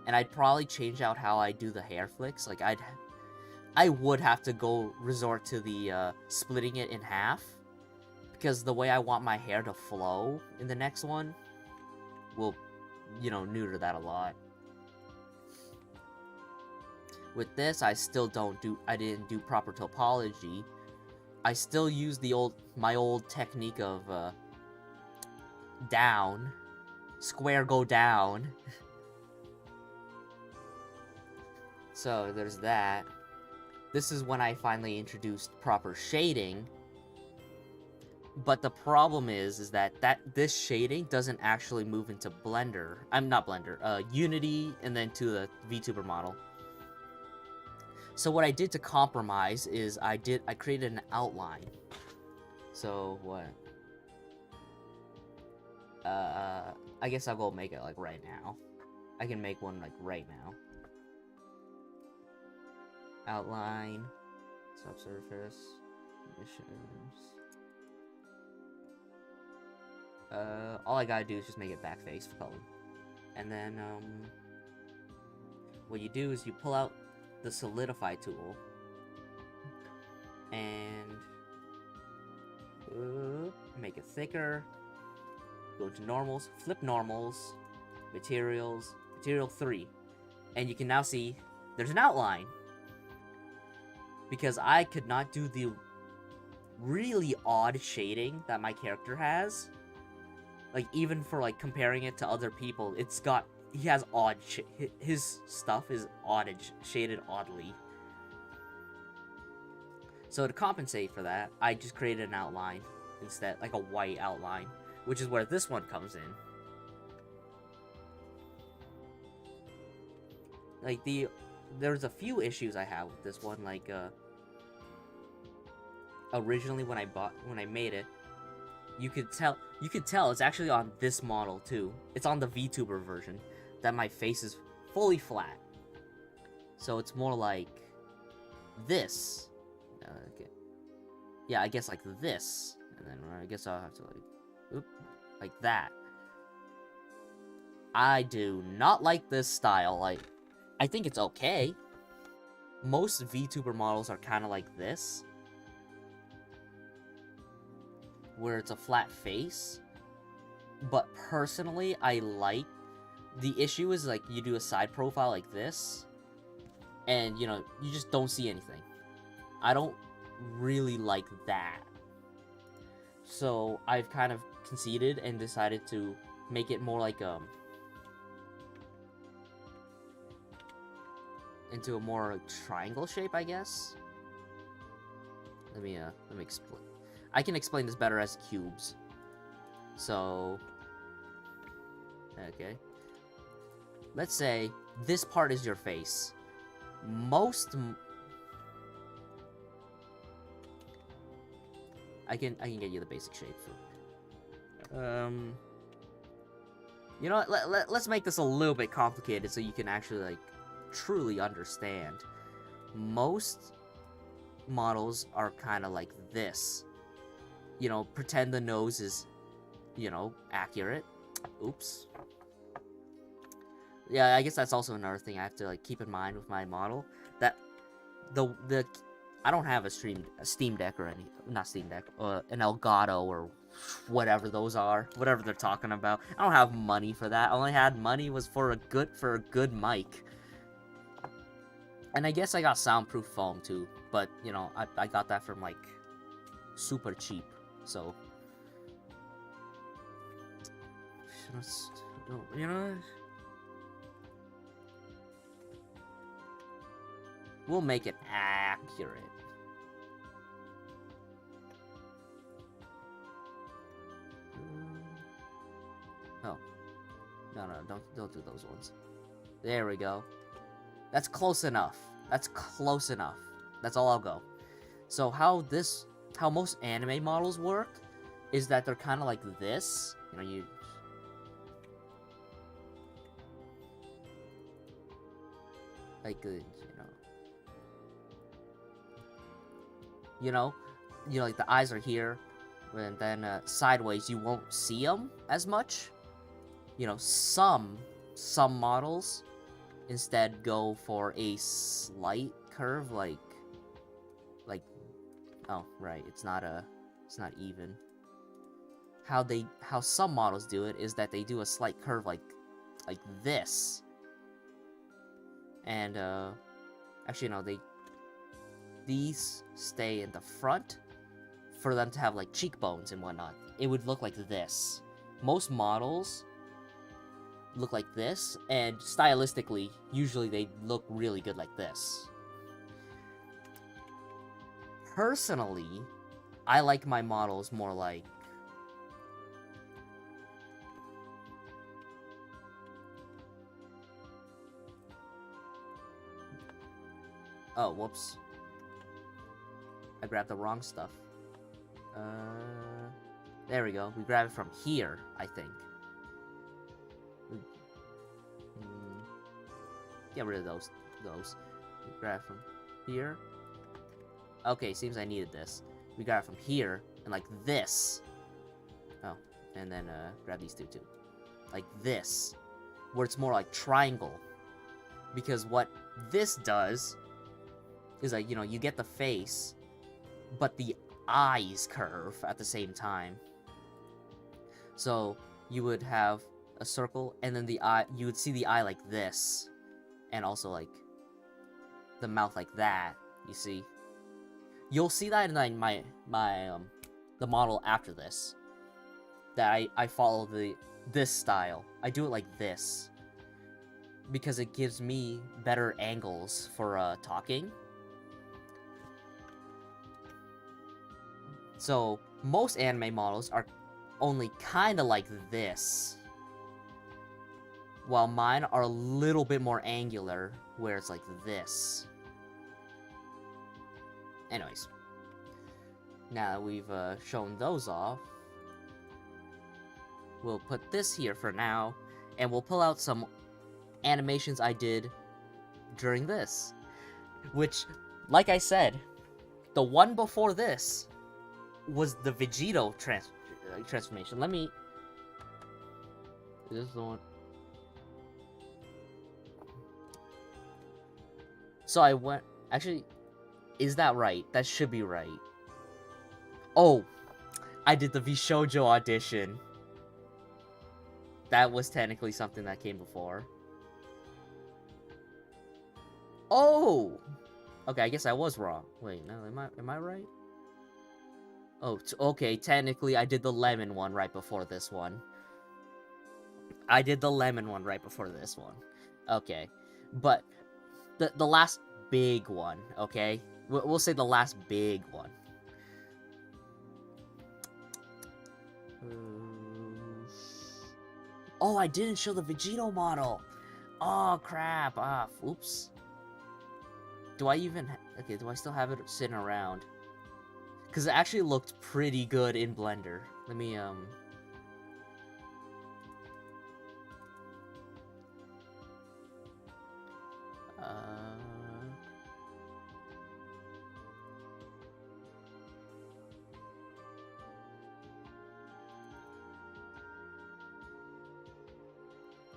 And I'd probably change out how I do the hair flicks. Like, I would have to resort to the splitting it in half, because the way I want my hair to flow in the next one will, you know, neuter that a lot. With this, I didn't do proper topology. I still use my old technique of down, square go down. So there's that. This is when I finally introduced proper shading. But the problem is that this shading doesn't actually move into Blender. Not Blender, Unity, and then to the VTuber model. So what I did to compromise is I created an outline. So what? I guess I'll go make it like right now. I can make one like right now. Outline, subsurface, missions. All I gotta do is just make it backface color. And then, what you do is you pull out the solidify tool and make it thicker, go to normals, flip normals, material 3, and you can now see there's an outline, because I could not do the really odd shading that my character has. Like, even for like comparing it to other people, he has odd his stuff is shaded oddly. So to compensate for that, I just created an outline instead, like a white outline, which is where this one comes in. Like, there's a few issues I have with this one, like originally when I made it, you could tell it's actually on this model too. It's on the VTuber version that my face is fully flat. So it's more like this. Okay. Yeah, I guess like this. And then I guess I'll have to like that. I do not like this style. Like, I think it's okay. most VTuber models are kind of like this, where it's a flat face. But personally, I like... The issue is, like, you do a side profile like this, and, you know, you just don't see anything. I don't really like that. So, I've kind of conceded and decided to make it more like, into a more triangle shape, I guess. Let me explain. I can explain this better as cubes. So, okay. Let's say this part is your face. I can get you the basic shape for. You know what? Let's make this a little bit complicated so you can actually, like, truly understand. Most models are kind of like this. You know, pretend the nose is, you know, accurate. Oops. Yeah, I guess that's also another thing I have to, like, keep in mind with my model. That the I don't have a Steam Deck or not Steam Deck, an Elgato or whatever those are, whatever they're talking about. I don't have money for that. All I had money was for a good mic. And I guess I got soundproof foam too, but you know, I got that from, like, super cheap. So, you know, we'll make it accurate. Oh, no, don't do those ones. There we go. That's close enough. That's close enough. That's all I'll go. So how most anime models work is that they're kind of like this. You know, like the eyes are here, and then sideways you won't see them as much. You know, some models instead go for a slight curve, like oh right, it's not even. How some models do it is that they do a slight curve like this. And actually no, these stay in the front for them to have, like, cheekbones and whatnot. It would look like this. Most models look like this, and stylistically, usually they look really good like this. Personally, I like my models more like... Oh, whoops. I grabbed the wrong stuff. There we go. We grab it from here, I think. Get rid of those. We grab it from here. Okay, seems I needed this. We got it from here, and like this. Oh, and then grab these two too. Like this. Where it's more like triangle. Because what this does is, like, you know, you get the face, but the eyes curve at the same time. So you would have a circle, and then the eye, you would see the eye like this, and also like the mouth like that. You see, you'll see that in the model after this. That I follow this style. I do it like this because it gives me better angles for talking. So most anime models are only kind of like this, while mine are a little bit more angular, where it's like this. Anyways, now that we've shown those off, we'll put this here for now, and we'll pull out some animations I did during this. Which, like I said, the one before this was the Vegito transformation. Let me... Is this the one? So I went... Actually, is that right? That should be right. Oh, I did the Vishojo audition. That was technically something that came before. Oh! Okay, I guess I was wrong. Wait, no, am I right? Oh, okay, technically I did the lemon one right before this one. I did the lemon one right before this one. Okay. But the last big one, okay? We'll say the last big one. Oh, I didn't show the Vegito model. Oh, crap. Ah, oops. Do I even... Okay, do I still have it sitting around? Because it actually looked pretty good in Blender. Let me,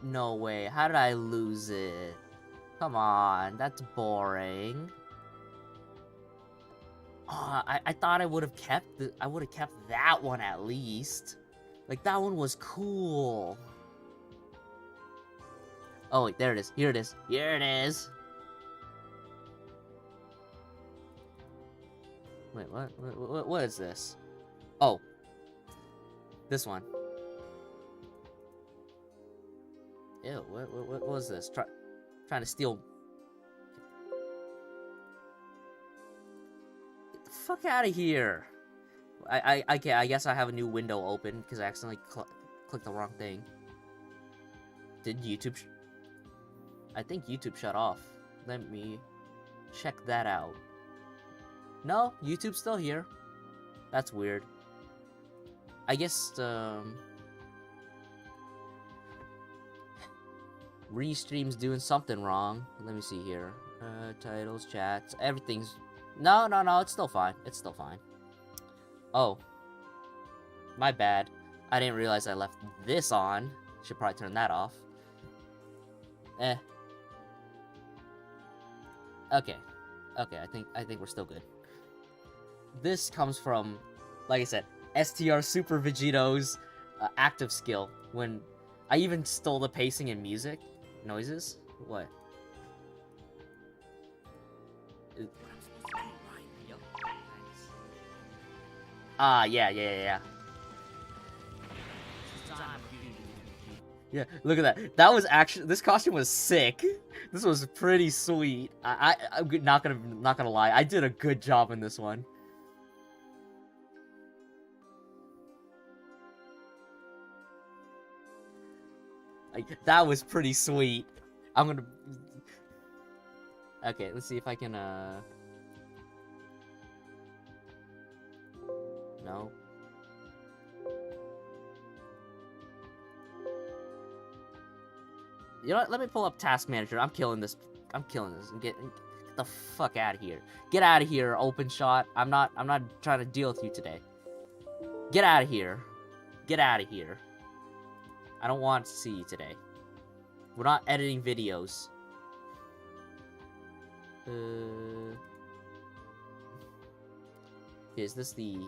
No way. How did I lose it? Come on, that's boring. Oh, I thought I would have kept that one at least. Like, that one was cool. Oh, wait, there it is. Here it is. Here it is. Wait, what is this? Oh. This one. Ew, what was this? Trying to steal... Get the fuck out of here! I guess I have a new window open because I accidentally clicked the wrong thing. Did YouTube... I think YouTube shut off. Let me check that out. No, YouTube's still here. That's weird. I guess, Restream's doing something wrong. Let me see here. Titles, chats, everything's... No, it's still fine. It's still fine. Oh. My bad. I didn't realize I left this on. Should probably turn that off. Okay. Okay, I think we're still good. This comes from, like I said, STR Super Vegito's active skill. When I even stole the pacing and music noises. What? Ah, yeah. Yeah, look at that. That was actually... This costume was sick. This was pretty sweet. I'm not gonna lie. I did a good job in this one. Like, that was pretty sweet. I'm gonna... Okay, let's see if I can, No. You know what? Let me pull up Task Manager. I'm killing this. Get the fuck out of here. Get out of here, OpenShot. I'm not trying to deal with you today. Get out of here. Get out of here. I don't want to see you today. We're not editing videos. Is this the...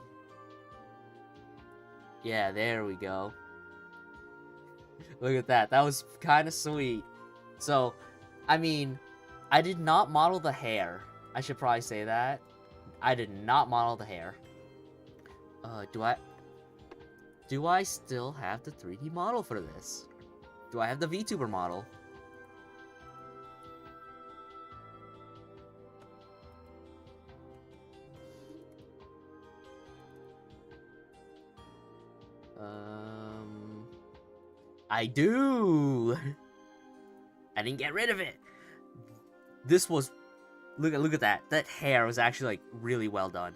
Yeah, there we go. Look at that. That was kind of sweet. So, I mean, I did not model the hair. I should probably say that. I did not model the hair. Do I still have the 3D model for this? Do I have the VTuber model? I do! I didn't get rid of it! This was... Look at that. That hair was actually, like, really well done.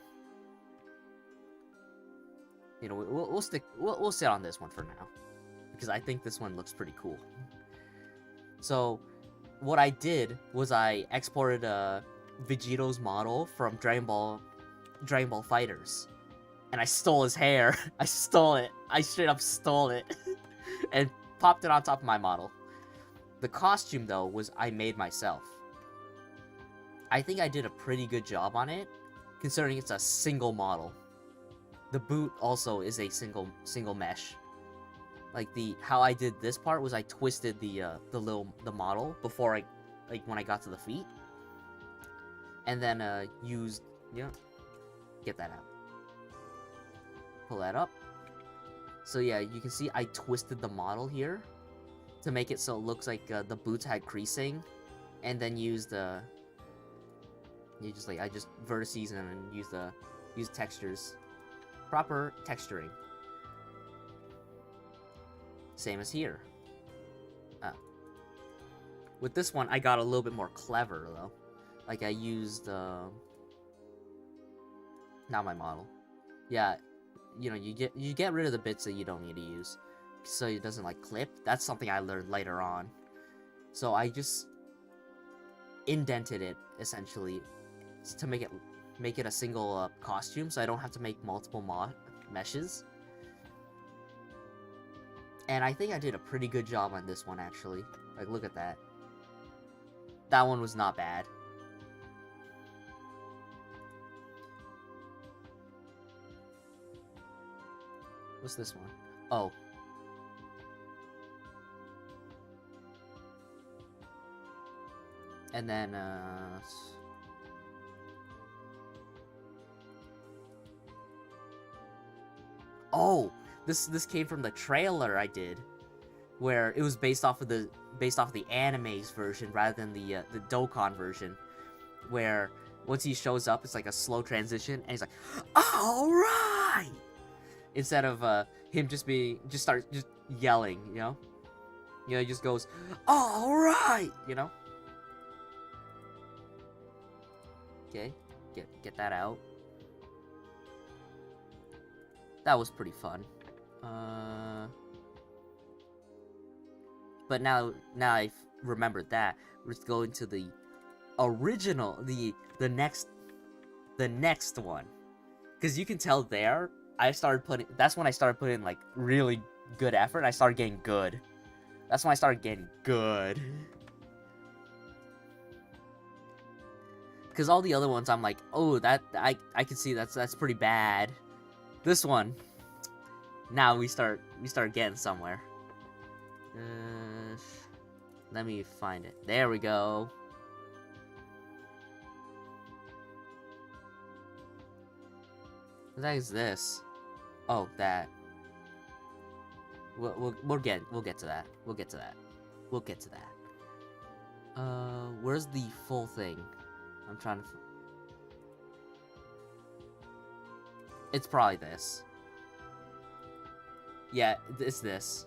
You know, we'll sit on this one for now. Because I think this one looks pretty cool. So, what I did was I exported Vegito's model from Dragon Ball FighterZ. And I stole his hair. I stole it. I straight up stole it. And popped it on top of my model. The costume, though, was I made myself. I think I did a pretty good job on it, considering it's a single model. The boot also is a single mesh. Like how I did this part was I twisted the model before when I got to the feet, and then used get that out, pull that up. So yeah, you can see I twisted the model here to make it so it looks like the boots had creasing, and then used I just vertices and then use textures, proper texturing. Same as here. With this one, I got a little bit more clever though. Like I used not my model. Yeah, you get rid of the bits that you don't need to use, so it doesn't like clip. That's something I learned later on. So I just indented it essentially to make it a single costume, so I don't have to make multiple meshes. And I think I did a pretty good job on this one, actually. Like, look at that. That one was not bad. What's this one? Oh. And then, oh! This came from the trailer I did, where it was based off of the anime's version rather than the Dokkan version, where once he shows up, it's like a slow transition, and he's like, "All right," instead of him just yelling, he just goes, "All right," Okay, get that out. That was pretty fun. But now I've remembered that, let's go into the original, the next one. Because you can tell there, that's when I started putting, like, really good effort. I started getting good. That's when I started getting good. Because all the other ones, I'm like, oh, that, I can see that's pretty bad. This one, now we start getting somewhere. Let me find it. There we go. What the heck is this? Oh, that. We'll get to that. We'll get to that. Where's the full thing? I'm trying to. It's probably this. Yeah, it's this.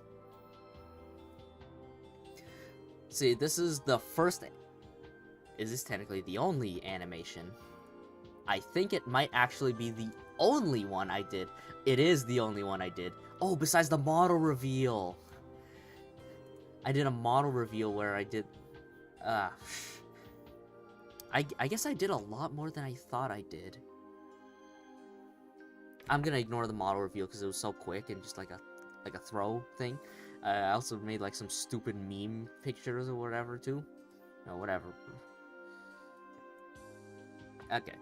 See, this is the first. Is this technically the only animation? I think it might actually be the only one I did. It is the only one I did. Oh, besides the model reveal. I did a model reveal where I did. I guess I did a lot more than I thought I did. I'm gonna ignore the model reveal because it was so quick and just like a throw thing. I also made like some stupid meme pictures or whatever too. No, whatever. Okay.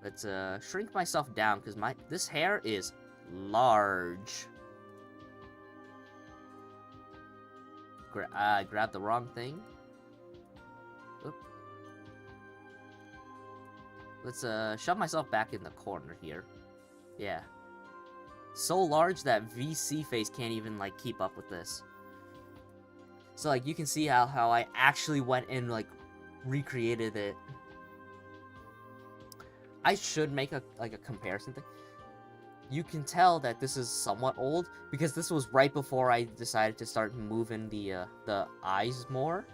Let's shrink myself down because this hair is large. Grabbed the wrong thing. Oop. Let's shove myself back in the corner here. Yeah. So large that VC face can't even like keep up with this. So like you can see how I actually went and like recreated it. I should make a comparison thing. You can tell that this is somewhat old because this was right before I decided to start moving the eyes more.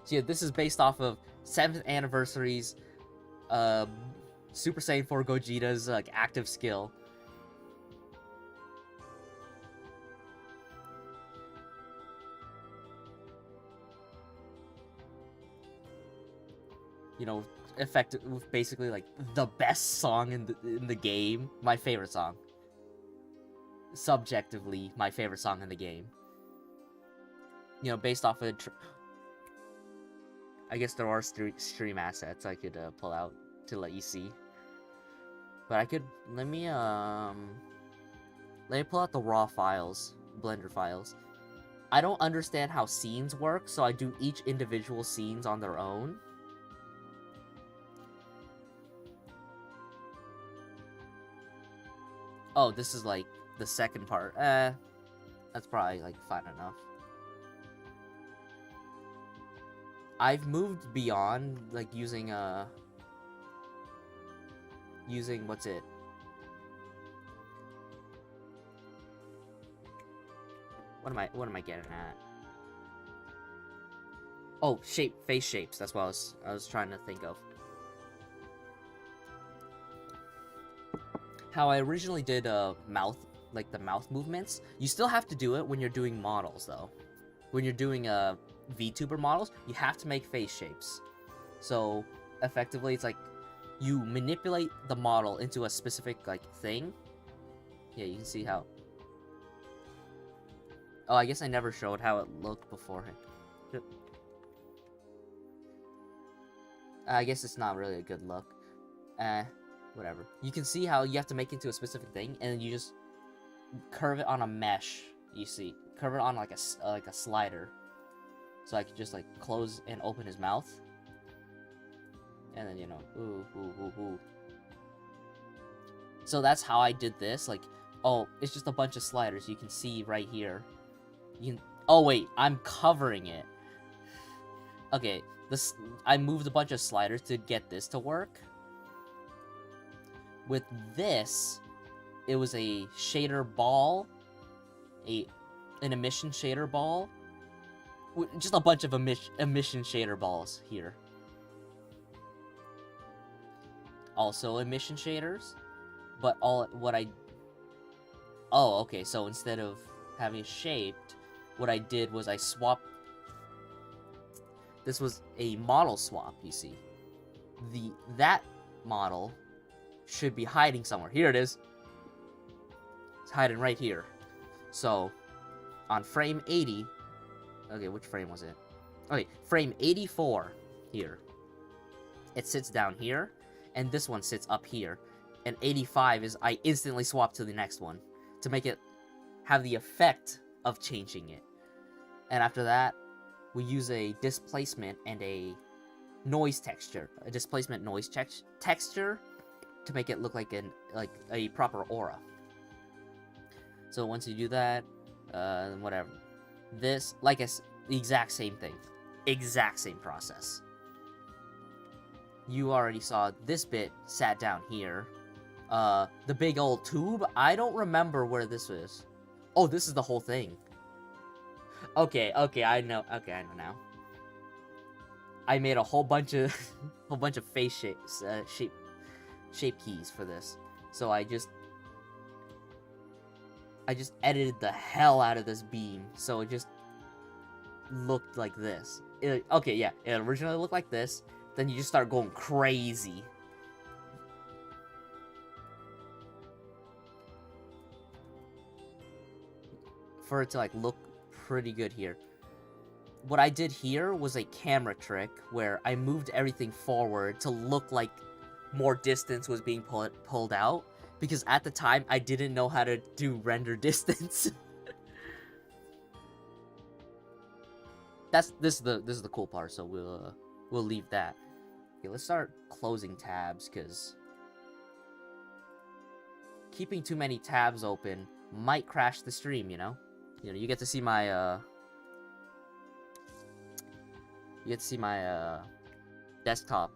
So yeah, this is based off of 7th Anniversary's Super Saiyan 4 Gogeta's like active skill. Effective, basically like the best song in the game, my favorite song. Subjectively, my favorite song in the game. Based off of I guess there are stream assets I could pull out to let you see. But I could let me pull out the raw files, Blender files. I don't understand how scenes work, so I do each individual scenes on their own. Oh, this is like the second part. That's probably like fine enough. I've moved beyond like using what's it? What am I getting at? Oh, face shapes. That's what I was trying to think of. How I originally did mouth, like the mouth movements. You still have to do it when you're doing models though. When you're doing VTuber models, you have to make face shapes. So effectively, it's like you manipulate the model into a specific like thing. Yeah, you can see how. Oh, I guess I never showed how it looked beforehand. I guess it's not really a good look. Whatever. You can see how you have to make it into a specific thing, and then you just curve it on a mesh. You see, curve it on like a slider. So I could just like close and open his mouth, and then ooh. So that's how I did this. Like, oh, it's just a bunch of sliders. You can see right here. Oh wait, I'm covering it. Okay, I moved a bunch of sliders to get this to work. With this, it was a shader ball, an emission shader ball, just a bunch of emission shader balls here. Also emission shaders, but oh, okay, so instead of having it shaped, what I did was I swapped. This was a model swap, you see. That model should be hiding somewhere. Here it is. It's hiding right here. So, on frame 80... Okay, which frame was it? Okay, frame 84 here. It sits down here, and this one sits up here. And 85 is I instantly swap to the next one to make it have the effect of changing it. And after that, we use a displacement and a noise texture. A displacement noise texture to make it look like a proper aura. So once you do that, whatever. This, like the exact same thing. Exact same process. You already saw this bit sat down here. The big old tube, I don't remember where this is. Oh, this is the whole thing. Okay, I know now. I made a whole bunch of face shapes, shape keys for this. So I just edited the hell out of this beam, so it just looked like this. Okay, yeah, it originally looked like this, then you just start going crazy. For it to like look pretty good here. What I did here was a camera trick where I moved everything forward to look like more distance was being pulled out, because at the time I didn't know how to do render distance. This is the cool part, so we'll leave that. Okay, let's start closing tabs, because keeping too many tabs open might crash the stream, you know? You get to see my desktop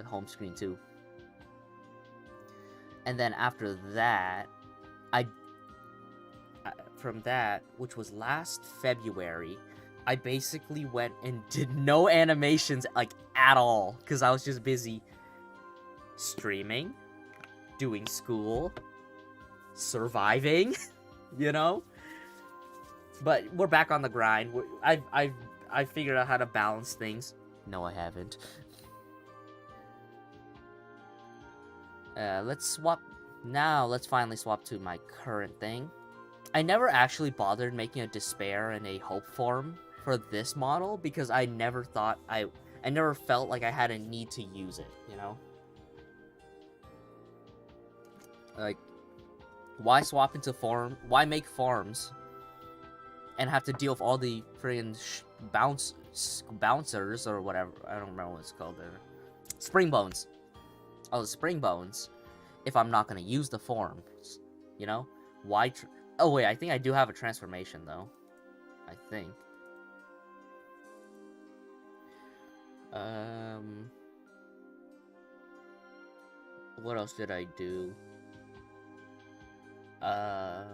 home screen too. And then after that, from that, which was last February, I basically went and did no animations like at all, because I was just busy streaming, doing school, surviving, you know? But we're back on the grind. I figured out how to balance things. No, I haven't. Let's swap. Now, let's finally swap to my current thing. I never actually bothered making a despair and a hope form for this model, because I never thought I never felt like I had a need to use it, you know? Like, why swap into farm? Why make farms and have to deal with all the friggin' bouncers or whatever? I don't remember what it's called there. Spring bones. Oh, the spring bones. If I'm not gonna use the forms, you know? Why? Oh wait, I think I do have a transformation though. I think. What else did I do? I'm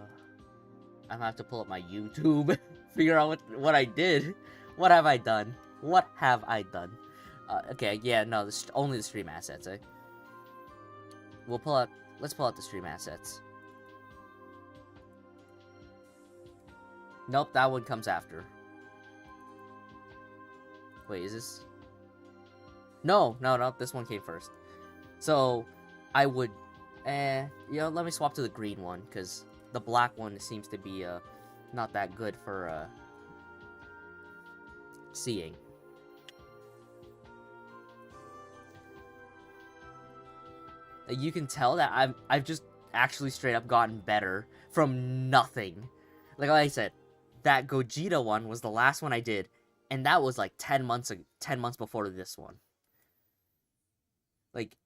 gonna have to pull up my YouTube, figure out what I did. What have I done? What have I done? Okay, yeah, no, only the stream assets, eh? Let's pull out the stream assets. Nope, that one comes after. Wait, is this? No, this one came first. So, I would, let me swap to the green one, because the black one seems to be, not that good for, seeing. You can tell that I've just actually straight up gotten better from nothing. Like I said, that Gogeta one was the last one I did, and that was like 10 months before this one. Like,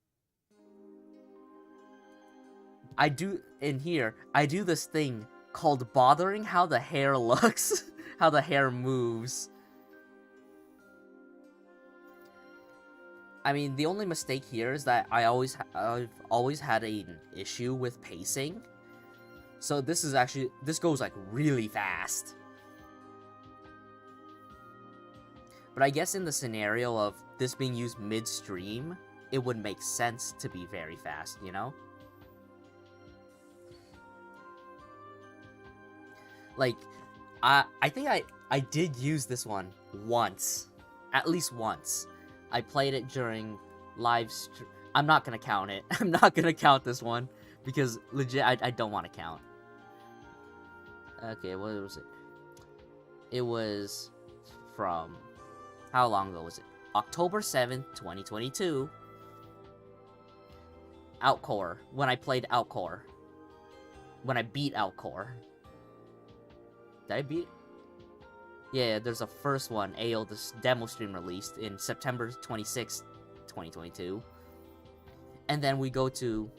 I do this thing called bothering how the hair looks, how the hair moves. I mean, the only mistake here is that I've always had an issue with pacing. So this goes like really fast. But I guess in the scenario of this being used midstream, it would make sense to be very fast, you know? Like, I think I did use this one once. At least once. I played it during live stream. I'm not gonna count it. I'm not gonna count this one. Because legit, I don't want to count. Okay, what was it? It was from... How long ago was it? October 7th, 2022. Outcore. When I played Outcore. When I beat Outcore. Did I beat... Yeah, there's a first one, AO, this demo stream released in September 26th, 2022. And then we go to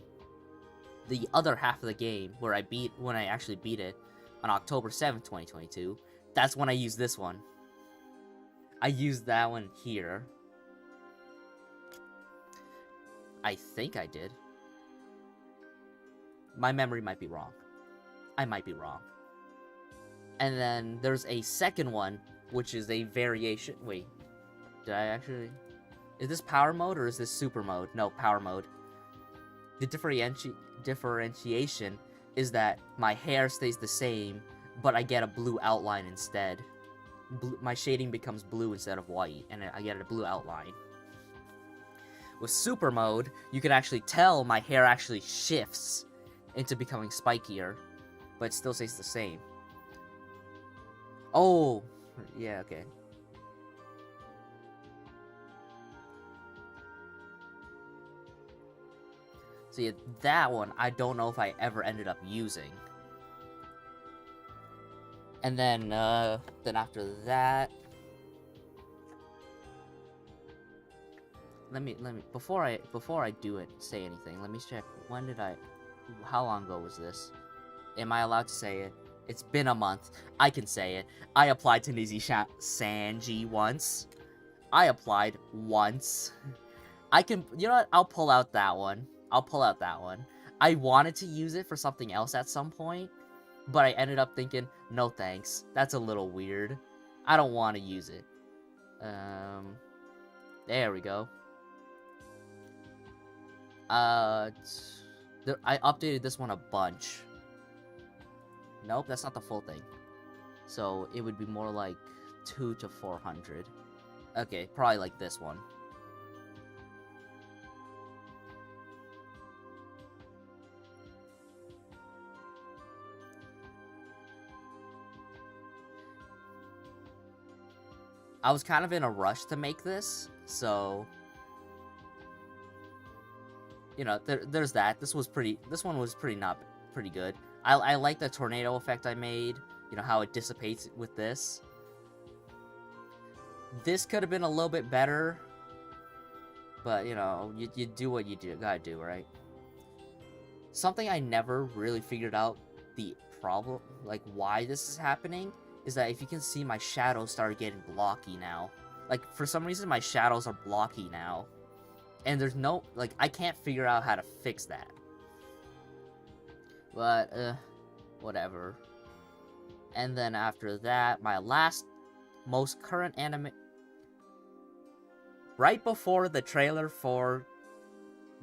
the other half of the game, where when I actually beat it, on October 7th, 2022. That's when I used this one. I used that one here. I think I did. My memory might be wrong. I might be wrong. And then there's a second one, which is a variation. Wait, did I actually... Is this power mode or is this super mode? No, power mode. The differentiation is that my hair stays the same, but I get a blue outline instead. My shading becomes blue instead of white, and I get a blue outline. With super mode, you can actually tell my hair actually shifts into becoming spikier, but it still stays the same. Oh, yeah, okay. So yeah, that one, I don't know if I ever ended up using. And then after that... Let me, before I say anything, let me check, how long ago was this? Am I allowed to say it? It's been a month. I can say it. I applied to Nizi Sanji once. I applied once. I can... You know what? I'll pull out that one. I wanted to use it for something else at some point, but I ended up thinking, no thanks. That's a little weird. I don't want to use it. There we go. I updated this one a bunch. Nope, that's not the full thing. So it would be more like 200 to 400. Okay, probably like this one. I was kind of in a rush to make this, So, you know, there's that. This one was pretty good. I like the tornado effect I made. You know, how it dissipates with this. This could have been a little bit better. But, you know, you do what you gotta do, right? Something I never really figured out the problem, like why this is happening, is that if you can see, my shadows started getting blocky now. Like, for some reason, my shadows are blocky now. And there's no, like, I can't figure out how to fix that. But, whatever. And then after that, my last, most current anime... Right before the trailer for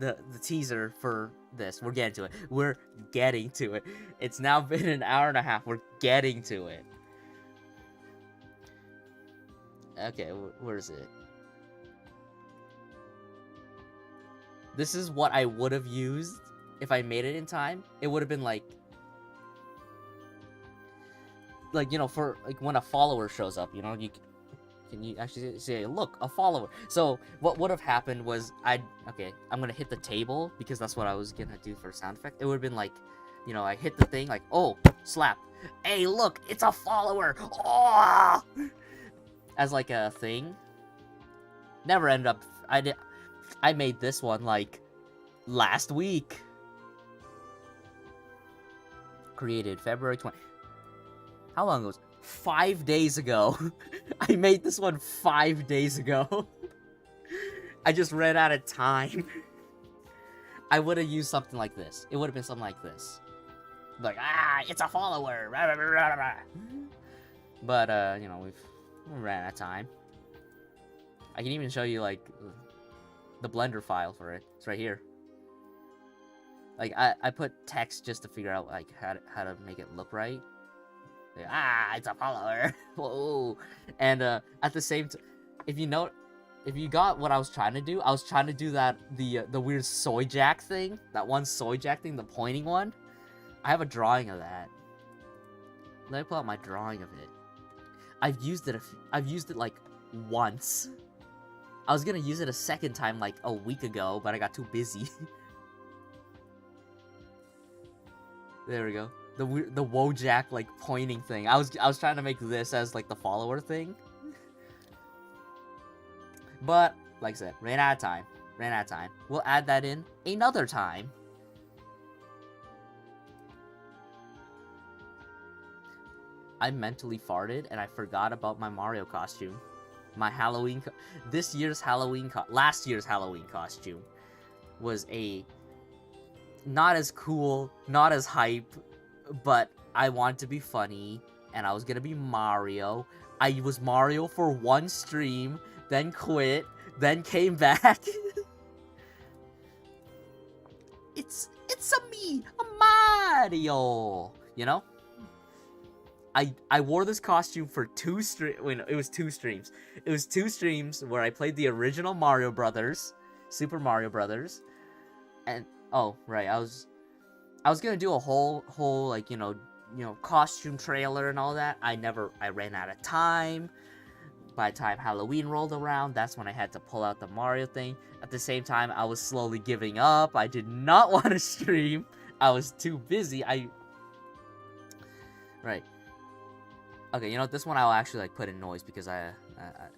the teaser for this, we're getting to it. We're getting to it. It's now been an hour and a half. We're getting to it. Okay, where is it? This is what I would have used if I made it in time. It would have been like, you know, for like when a follower shows up, you know, can you actually say, look, a follower? So what would have happened was okay, I'm gonna hit the table because that's what I was gonna do for sound effect. It would have been like, you know, I hit the thing like, oh, slap. Hey, look, it's a follower. Oh! As like a thing. Never ended up. I made this one like last week. Created February 20. How long ago was it? 5 days ago. I made this one 5 days ago. I just ran out of time. I would have used something like this. It would have been something like this. Like, it's a follower. But, you know, we ran out of time. I can even show you, like, the Blender file for it. It's right here. Like, I put text just to figure out, like, how to make it look right. Like, it's a follower. Whoa. And, at the same time, if you got what I was trying to do, I was trying to do that, the weird soy jack thing. That one soy jack thing, the pointing one. I have a drawing of that. Let me pull out my drawing of it. I've used it like once. I was gonna use it a second time like a week ago, but I got too busy. There we go. The Wojak like pointing thing. I was trying to make this as like the follower thing. But like I said, ran out of time. We'll add that in another time. I mentally farted and I forgot about my Mario costume. My Halloween last year's Halloween costume was a not as cool, not as hype, but I wanted to be funny and I was gonna be Mario. I was Mario for one stream, then quit, then came back. It's a me, a Mario, you know? I wore this costume for it was 2 streams. It was 2 streams where I played the original Mario Brothers, Super Mario Brothers, and oh right, I was gonna do a whole like you know costume trailer and all that. I ran out of time. By the time Halloween rolled around, that's when I had to pull out the Mario thing. At the same time, I was slowly giving up. I did not want to stream. I was too busy. Right. Okay, you know, this one I'll actually, like, put in noise because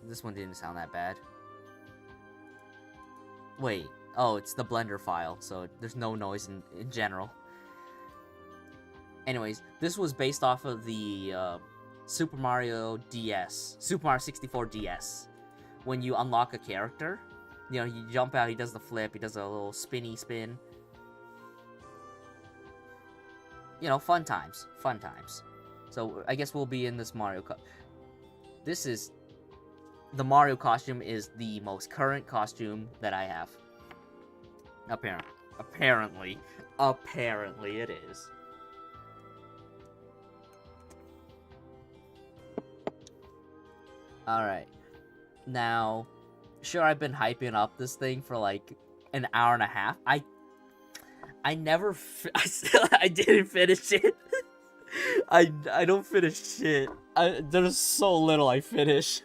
this one didn't sound that bad. Wait. Oh, it's the Blender file, so there's no noise in general. Anyways, this was based off of the, Super Mario 64 DS. When you unlock a character, you know, you jump out, he does the flip, he does a little spinny spin. You know, fun times. So, I guess we'll be in this Mario the Mario costume is the most current costume that I have. Apparently it is. Alright. Now, sure, I've been hyping up this thing for like an hour and a half. I didn't finish it. I don't finish shit. There's so little I finish.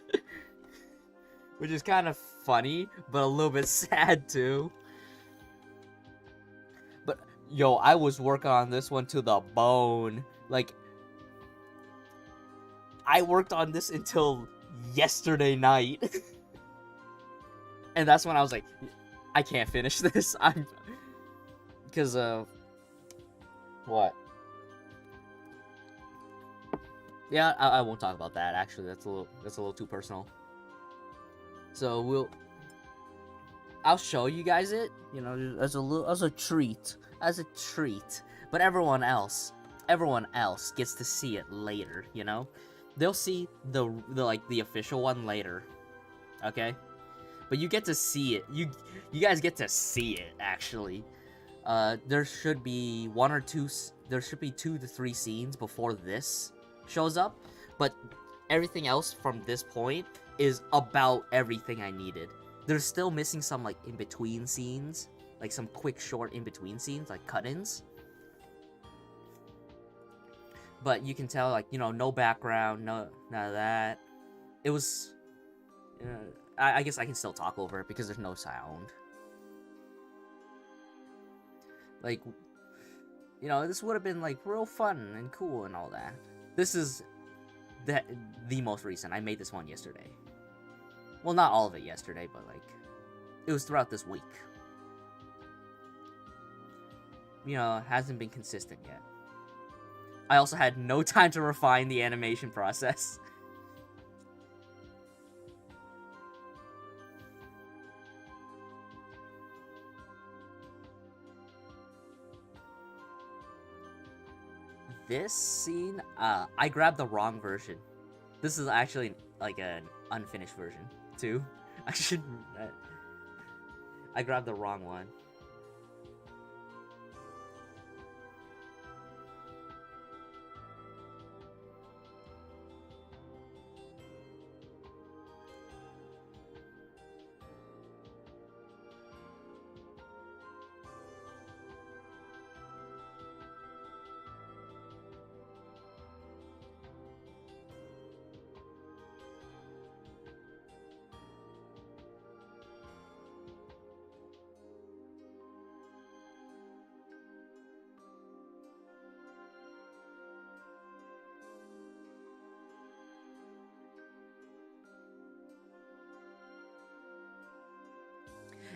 which is kind of funny, but a little bit sad too. But yo, I was working on this one to the bone. Like, I worked on this until yesterday night. And that's when I was like, I can't finish this. Because what? Yeah, I won't talk about that. Actually, that's a little too personal. So I'll show you guys it. You know, as a treat, But everyone else gets to see it later. You know, they'll see the official one later. Okay, but you get to see it. You guys get to see it actually. There should be There should be 2 to 3 scenes before this shows up, but everything else from this point is about everything I needed. There's still missing some like in between scenes, like some quick short in between scenes, like cut-ins. But you can tell, like, you know, no background, none of that. It was, I guess I can still talk over it because there's no sound. Like, you know, this would have been like real fun and cool and all that. This is the most recent. I made this one yesterday. Well, not all of it yesterday, but like it was throughout this week. You know, it hasn't been consistent yet. I also had no time to refine the animation process. This scene, I grabbed the wrong version. This is actually like an unfinished version too. I grabbed the wrong one.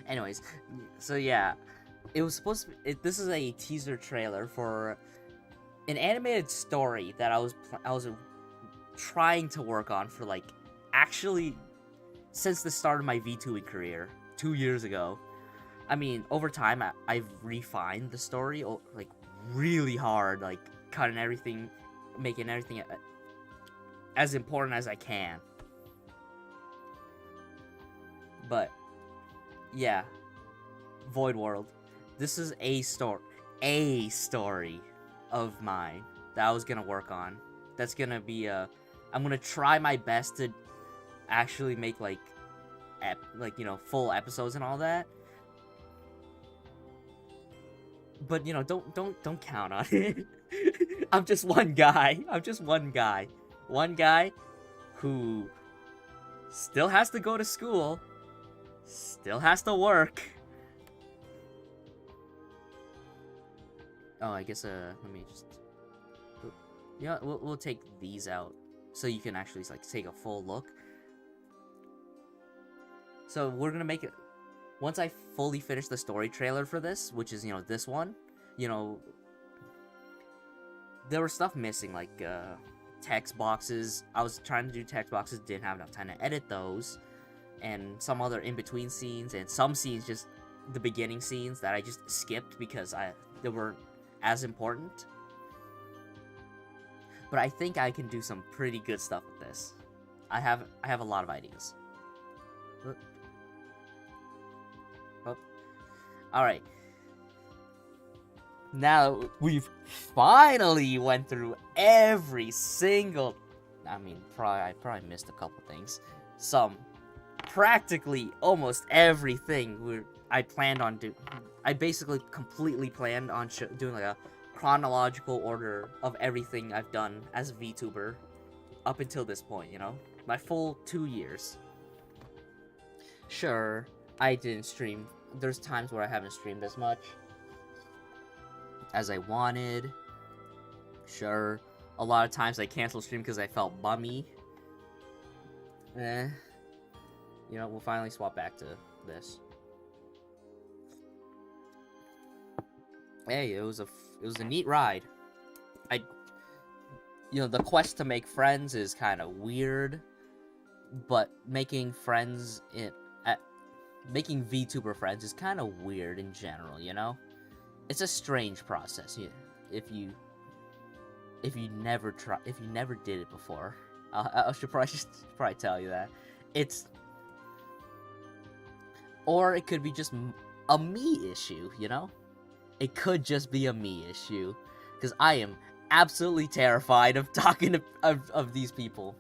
Anyways, so yeah, it was supposed to be, this is a teaser trailer for an animated story that I was trying to work on for like actually since the start of my VTubing career 2 years ago. I mean, over time I've refined the story like really hard, like cutting everything, making everything as important as I can. But yeah, Void World. This is a story of mine that I was gonna work on. That's gonna be I'm gonna try my best to actually make like you know, full episodes and all that. But you know, don't count on it. I'm just one guy. One guy who still has to go to school. Still has to work. Oh, I guess, let me just... Yeah, we'll take these out so you can actually, like, take a full look. So, we're gonna make it... Once I fully finish the story trailer for this, which is, you know, this one, you know... There was stuff missing, like, text boxes. I was trying to do text boxes, didn't have enough time to edit those. And some other in-between scenes, and some scenes, just the beginning scenes that I just skipped because they weren't as important. But I think I can do some pretty good stuff with this. I have a lot of ideas. Oh. Alright. Now we've finally went through every single... I mean, I probably missed a couple things. Practically almost everything I planned on doing. I basically completely planned on doing like a chronological order of everything I've done as a VTuber up until this point, you know? My full 2 years. Sure, I didn't stream. There's times where I haven't streamed as much as I wanted. Sure, a lot of times I canceled stream because I felt bummy. You know, we'll finally swap back to this. Hey, it was a neat ride. You know, the quest to make friends is kind of weird, but making friends making VTuber friends is kind of weird in general. You know, it's a strange process. If you never did it before, I should probably tell you that or it could be just a me issue. You know, it could just be a me issue because I am absolutely terrified of talking to of these people.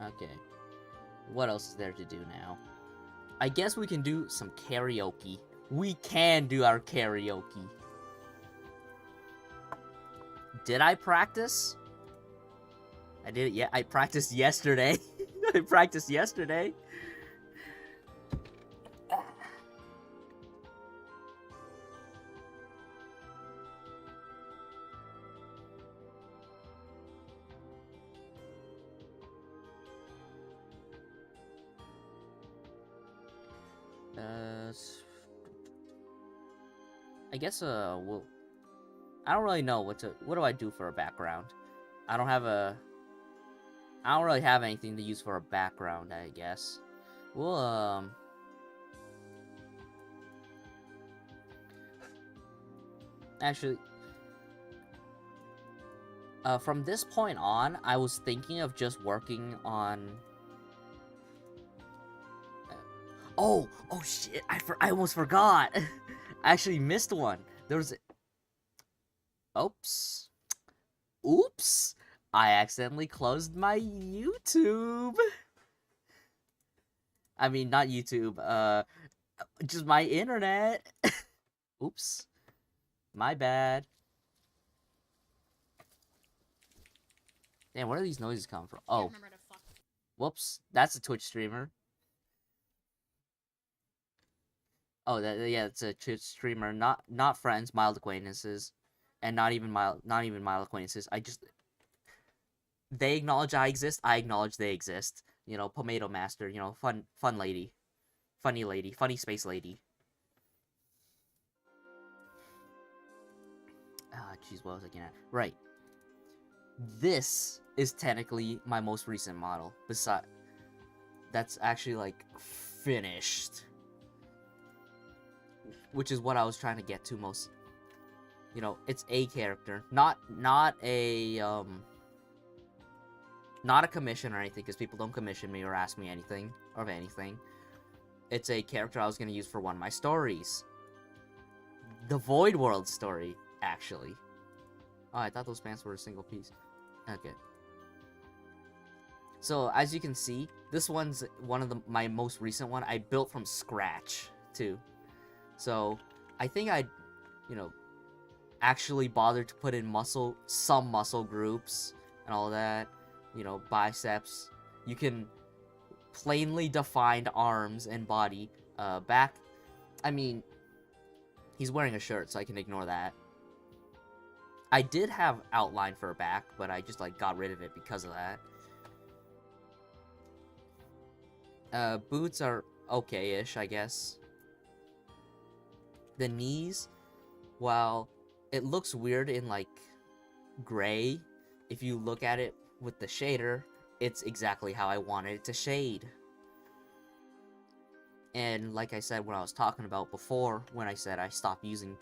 Okay. What else is there to do now? I guess we can do some karaoke. We can do our karaoke. Did I practice? I did it. Yeah, I practiced yesterday. I practiced yesterday. I guess we'll. I don't really know what do I do for a background. I don't really have anything to use for a background, I guess. We'll actually from this point on, I was thinking of just working on Oh shit, I almost forgot. I actually missed one. There was Oops. I accidentally closed my YouTube. I mean, not YouTube, just my internet. Oops. My bad. Damn, where are these noises coming from? Oh. Whoops. That's a Twitch streamer. Oh, yeah, it's a Twitch streamer. Not friends, mild acquaintances. And not even mild acquaintances. They acknowledge I exist, I acknowledge they exist. You know, Pomato Master, you know, fun lady. Funny lady, funny space lady. Ah, jeez, what was I getting at? Right. This is technically my most recent model. That's actually, like, finished. Which is what I was trying to get to most. You know, it's a character. Not a commission or anything, because people don't commission me or ask me anything, of anything. It's a character I was going to use for one of my stories. The Void World story, actually. Oh, I thought those pants were a single piece. Okay. So, as you can see, this one's one of my most recent one. I built from scratch, too. So, I think I'd, you know, actually bother to put in some muscle groups and all that. You know, biceps. You can plainly defined arms and body. Back, I mean, he's wearing a shirt, so I can ignore that. I did have outline for a back, but I just, like, got rid of it because of that. Boots are okay-ish, I guess. The knees, while it looks weird in, like, gray, if you look at it with the shader, it's exactly how I wanted it to shade. And like I said when I was talking about before, when I said I stopped using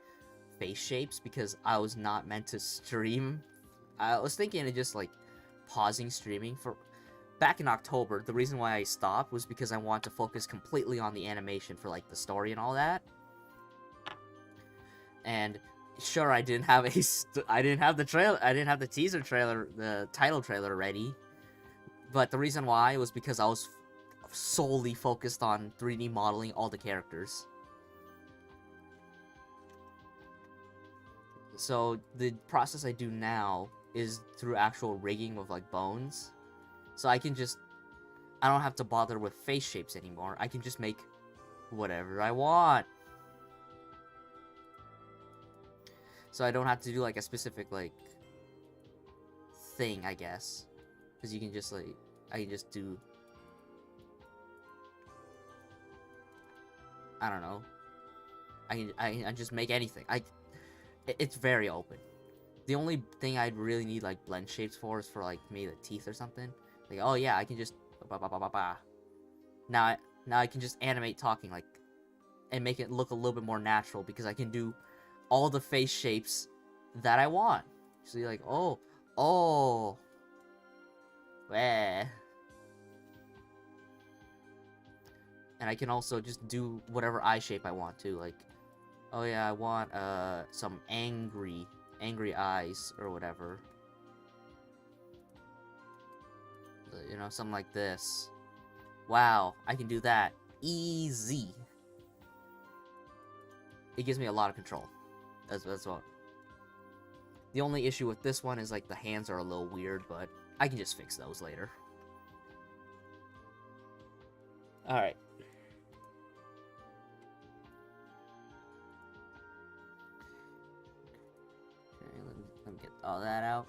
face shapes because I was not meant to stream, I was thinking of just, like, pausing streaming for... Back in October, the reason why I stopped was because I wanted to focus completely on the animation for, like, the story and all that. And sure, I didn't have the teaser trailer, the title trailer ready. But the reason why was because I was solely focused on 3D modeling all the characters. So the process I do now is through actual rigging with like bones. So I don't have to bother with face shapes anymore. I can just make whatever I want. So I don't have to do like a specific like thing, I guess. Because you can just like, I can just do, I don't know. I just make anything. It's very open. The only thing I'd really need like blend shapes for is for like maybe the teeth or something. Like, oh yeah, I can just now I can just animate talking like and make it look a little bit more natural because I can do all the face shapes that I want. So you're like, oh, eh. And I can also just do whatever eye shape I want to. Like, oh yeah, I want some angry eyes or whatever. You know, something like this. Wow, I can do that. Easy. It gives me a lot of control. That's what. The only issue with this one is like the hands are a little weird, but I can just fix those later. Alright. Okay, let me get all that out.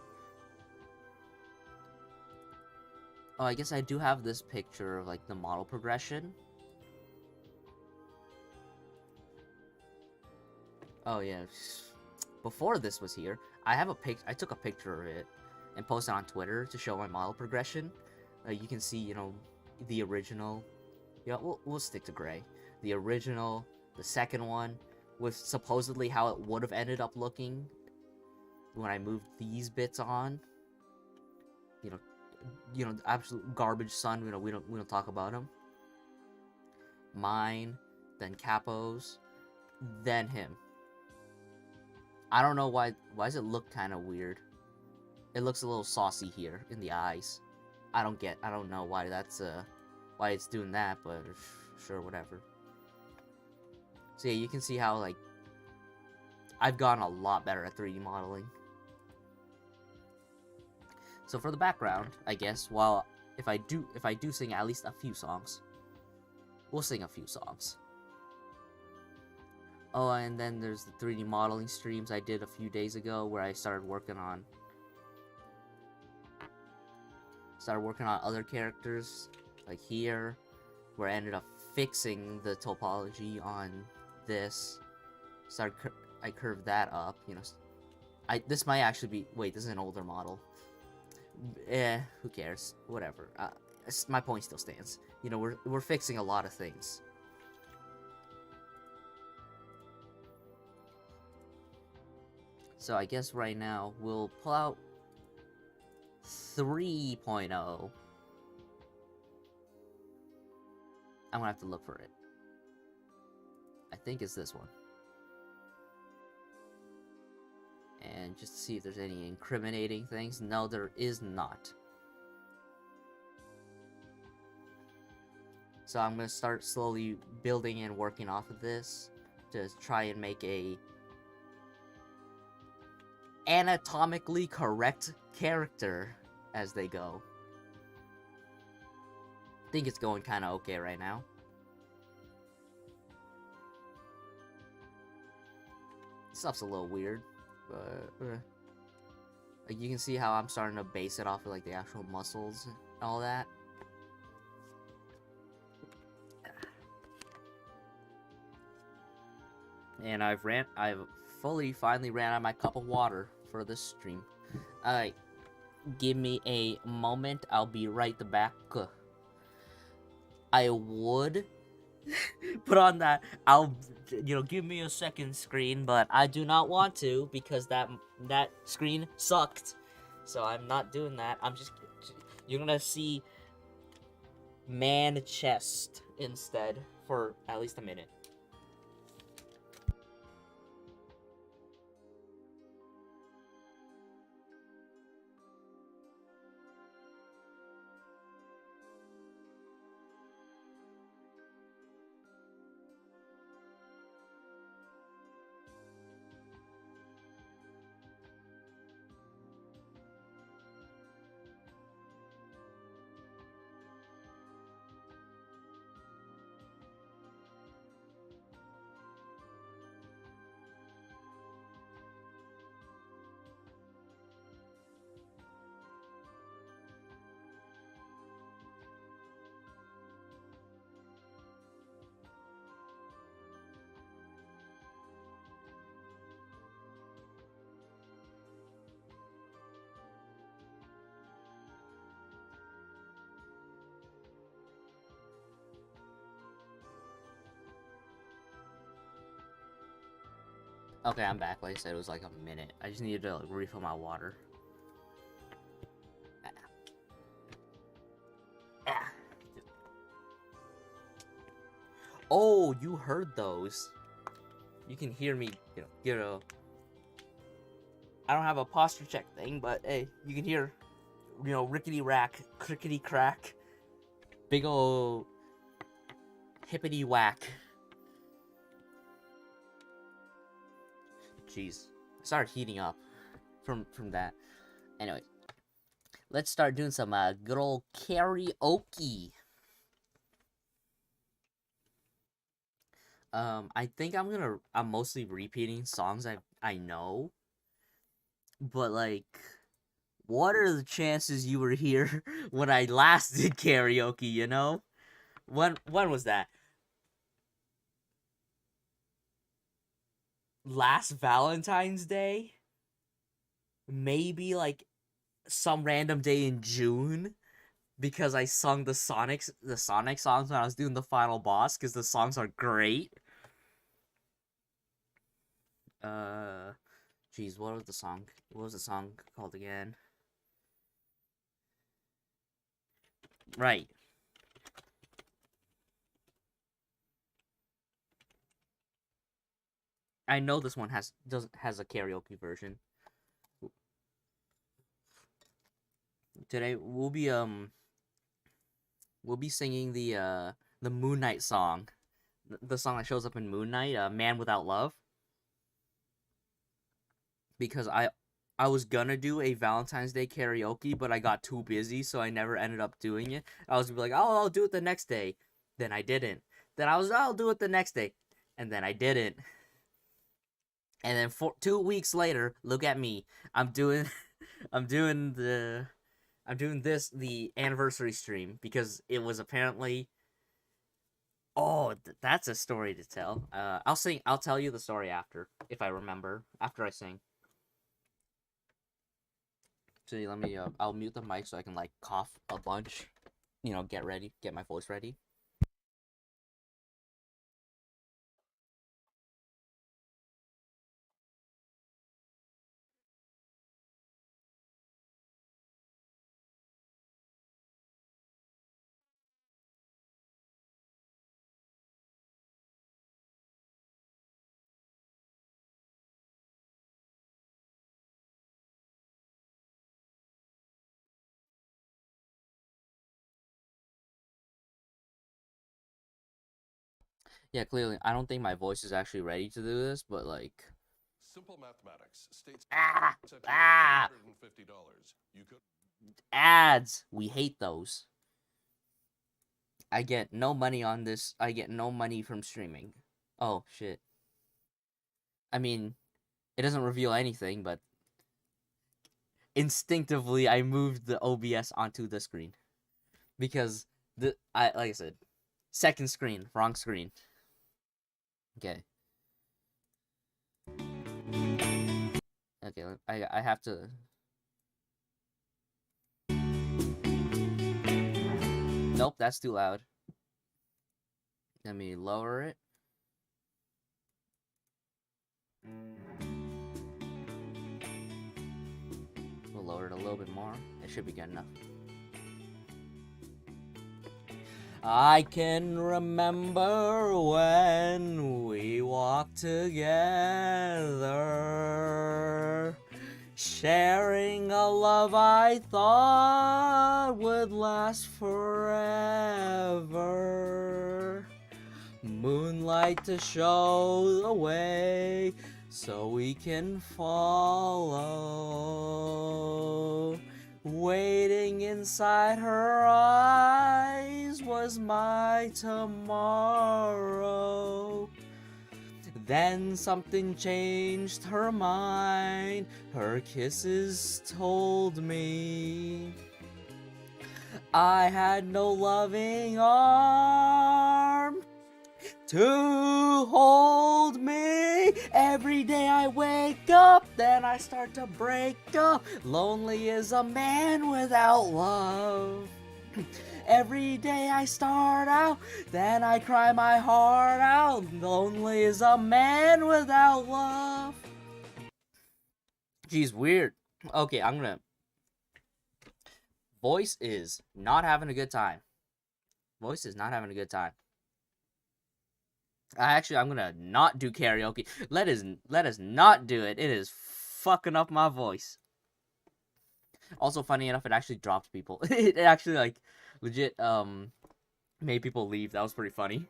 Oh, I guess I do have this picture of like the model progression. Oh yeah, before this was here, I took a picture of it and posted on Twitter to show my model progression. You can see, you know, the original. Yeah, we'll stick to gray. The original, the second one, with supposedly how it would have ended up looking when I moved these bits on. You know, absolute garbage son. You know, we don't talk about him. Mine, then Capo's, then him. I don't know why does it look kind of weird? It looks a little saucy here in the eyes. I don't know why why it's doing that, but sure, whatever. So yeah, you can see how like I've gotten a lot better at 3D modeling. So for the background, I guess, if I do sing at least a few songs, we'll sing a few songs. Oh, and then there's the 3D modeling streams I did a few days ago where I started working on other characters, like here, where I ended up fixing the topology on this. I curved that up, you know. This might actually be, wait, this is an older model. Who cares? Whatever. My point still stands. You know, we're fixing a lot of things. So I guess right now we'll pull out 3.0. I'm gonna have to look for it. I think it's this one. And just to see if there's any incriminating things. No, there is not. So I'm gonna start slowly building and working off of this to try and make a anatomically correct character as they go. I think it's going kind of okay right now. Stuff's a little weird, but like you can see how I'm starting to base it off of like the actual muscles and all that. And I've finally ran out of my cup of water for this stream. Alright, give me a moment, I'll be right back. I would put on that, give me a second screen, but I do not want to because that screen sucked. So I'm not doing that. You're gonna see man chest instead for at least a minute. Okay, I'm back. Like I said, it was like a minute. I just needed to like, refill my water. Oh, you heard those. You can hear me, I don't have a posture check thing, but hey, you can hear, rickety rack, crickety crack, big ol' hippity whack. Jeez, I started heating up from that. Anyway, let's start doing some good old karaoke. I think I'm mostly repeating songs I know, but like, what are the chances you were here when I last did karaoke? When was that? Last Valentine's Day? Maybe like some random day in June, because I sung the Sonic songs when I was doing the final boss, because the songs are great. Jeez, what was the song? What was the song called again? Right. I know this one has a karaoke version. Today we'll be singing the Moon Knight song, the song that shows up in Moon Knight, Man Without Love. Because I was gonna do a Valentine's Day karaoke, but I got too busy, so I never ended up doing it. I was like, oh, I'll do it the next day. Then I didn't. Then I'll do it the next day. And then I didn't. And then 2 weeks later, look at me. I'm doing the anniversary stream, because it was apparently. Oh, that's a story to tell. I'll tell you the story after, if I remember, after I sing. So let me, I'll mute the mic so I can like cough a bunch, get my voice ready. Yeah, clearly, I don't think my voice is actually ready to do this, but like. Simple mathematics states $150. You could Ads. We hate those. I get no money on this. I get no money from streaming. Oh shit. I mean, it doesn't reveal anything, but instinctively I moved the OBS onto the screen, because like I said, second screen, wrong screen. Okay. Okay, I have to. Nope, that's too loud. Let me lower it. We'll lower it a little bit more. It should be good enough. I can remember when we walked together, sharing a love I thought would last forever. Moonlight to show the way so we can follow. Waiting inside her eyes was my tomorrow. Then something changed her mind. Her kisses told me I had no loving arm to hold me. Every day I wake up, then I start to break up. Lonely as a man without love. Every day I start out, then I cry my heart out. Lonely is a man without love. Geez, weird. Okay, I'm gonna. Voice is not having a good time. Voice is not having a good time. I'm gonna not do karaoke. Let us not do it. It is fucking up my voice. Also, funny enough, it actually dropped people. It actually like legit made people leave. That was pretty funny.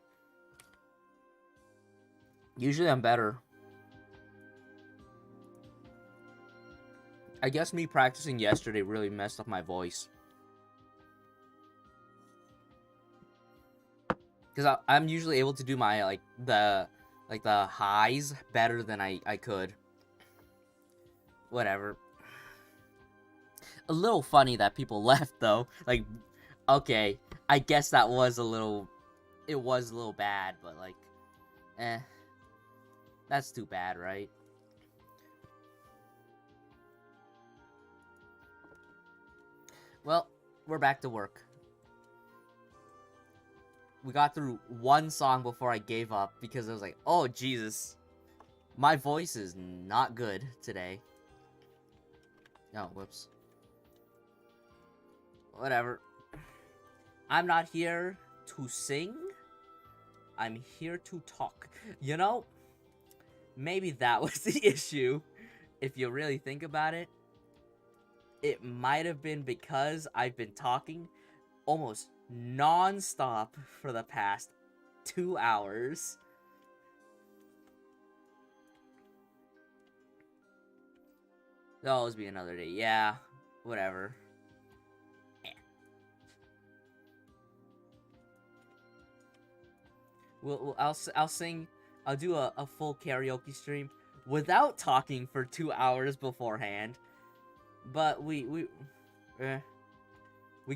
Usually I'm better. I guess me practicing yesterday really messed up my voice. Because I'm usually able to do my, like, the highs better than I could. Whatever. A little funny that people left, though. Like, okay, I guess that was a little... It was a little bad, but, like, that's too bad, right? Well, we're back to work. We got through one song before I gave up because I was like, oh, Jesus. My voice is not good today. Oh, whoops. Whatever. I'm not here to sing. I'm here to talk. You know, maybe that was the issue. If you really think about it, it might have been because I've been talking almost non-stop for the past 2 hours. There'll always be another day. Yeah, whatever. I'll sing. I'll do a full karaoke stream without talking for 2 hours beforehand. But we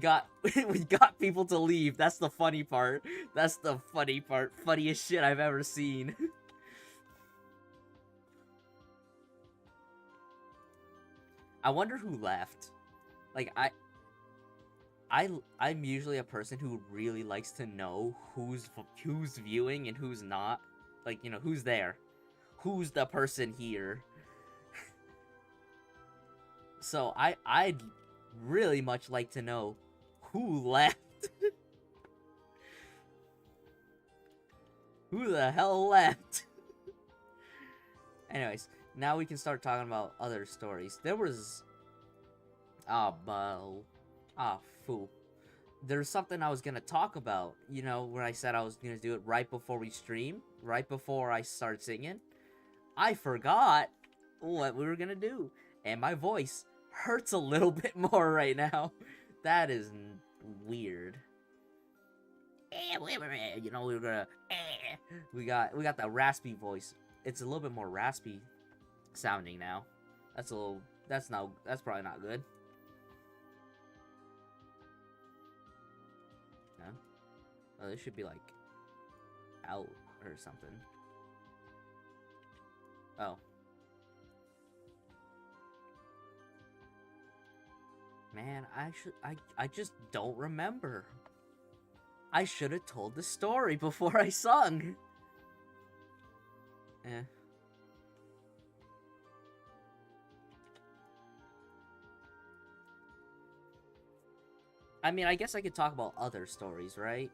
got we got people to leave. That's the funny part. That's the funny part. Funniest shit I've ever seen. I wonder who left. Like I'm usually a person who really likes to know who's viewing and who's not. Like, you know, who's there. Who's the person here. So I'd really much like to know who left. Who the hell left? Anyways, now we can start talking about other stories. There was... fool. There's something I was gonna talk about, you know, when I said I was gonna do it right before we stream, right before I start singing. I forgot what we were gonna do, and my voice hurts a little bit more right now. That is weird. You know, we were gonna... We got that raspy voice. It's a little bit more raspy sounding now. That's probably not good. No? Oh, this should be like out or something. Oh. Man, I just don't remember. I should have told the story before I sung. I mean, I guess I could talk about other stories, right?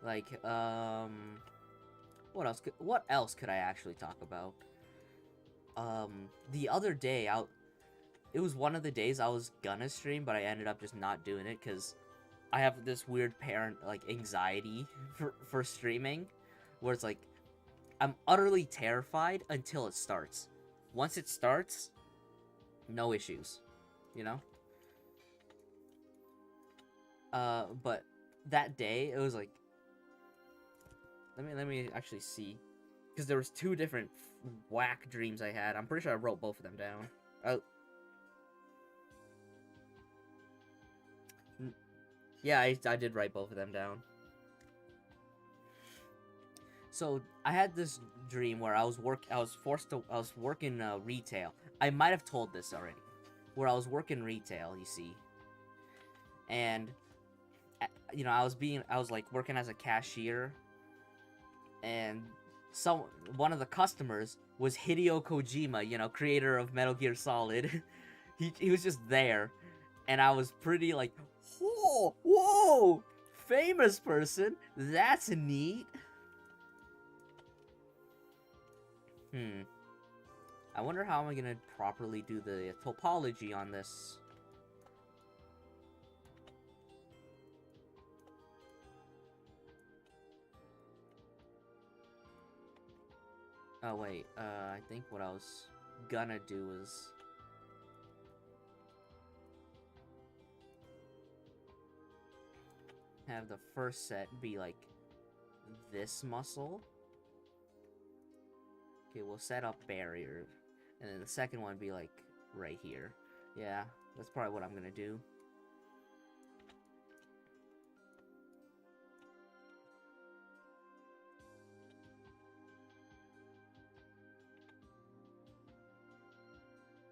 Like, what else could I actually talk about? The other day, it was one of the days I was gonna stream, but I ended up just not doing it, because I have this weird parent, like, anxiety for streaming, where it's like, I'm utterly terrified until it starts. Once it starts, no issues, you know? But that day, it was like, let me actually see, because there was 2 different whack dreams I had. I'm pretty sure I wrote both of them down. Yeah, I did write both of them down. So I had this dream where I was working retail. I might have told this already, where I was working retail, you see, and you know, I was like working as a cashier, and one of the customers was Hideo Kojima, you know, creator of Metal Gear Solid. He was just there, and I was pretty like, whoa, famous person, that's neat. I wonder how I'm gonna properly do the topology on this. Oh wait, I think what I was gonna do was have the first set be like this muscle. Okay, we'll set up barrier, and then the second one be like right here. Yeah, that's probably what I'm gonna do.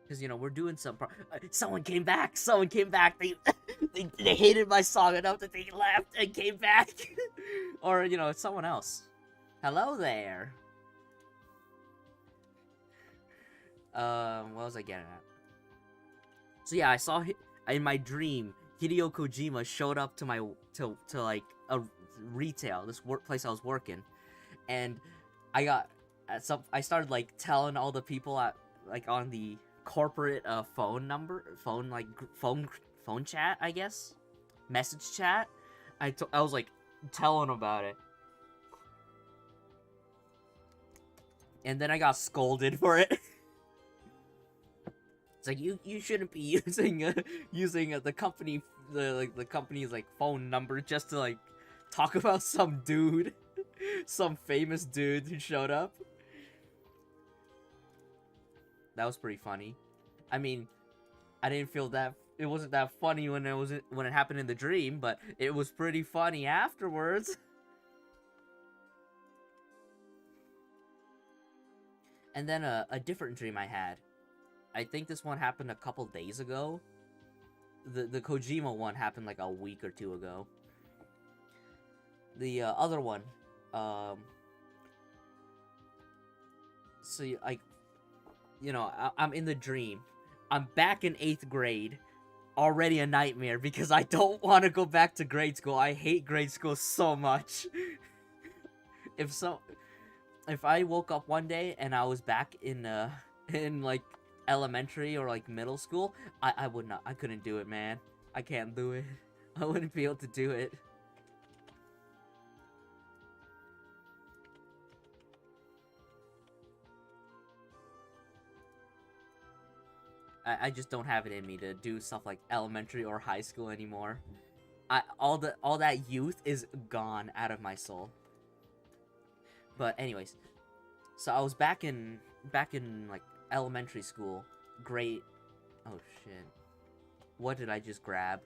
Because, you know, we're doing some... someone came back! Someone came back! They hated my song enough that they left and came back! Or, you know, it's someone else. Hello there! What was I getting at? So yeah, I saw... in my dream, Hideo Kojima showed up to my... to like, a retail, this place I was working. And I got... I started, like, telling all the people at... like, on the... corporate phone chat, I guess, message chat. I was like telling about it, and then I got scolded for it. It's like you shouldn't be using the company's like phone number just to like talk about some dude, some famous dude who showed up. That was pretty funny. I mean, I didn't feel that it wasn't that funny when it happened in the dream, but it was pretty funny afterwards. And then a different dream I had. I think this one happened a couple days ago. The Kojima one happened like a week or two ago. The other one, so like, you know, I'm in the dream. I'm back in 8th grade. Already a nightmare because I don't want to go back to grade school. I hate grade school so much. If I woke up one day and I was back in like elementary or like middle school, I would not. I couldn't do it, man. I can't do it. I wouldn't be able to do it. I just don't have it in me to do stuff like elementary or high school anymore. All that youth is gone out of my soul. But anyways, so I was back in like elementary school, grade. Oh shit! What did I just grab?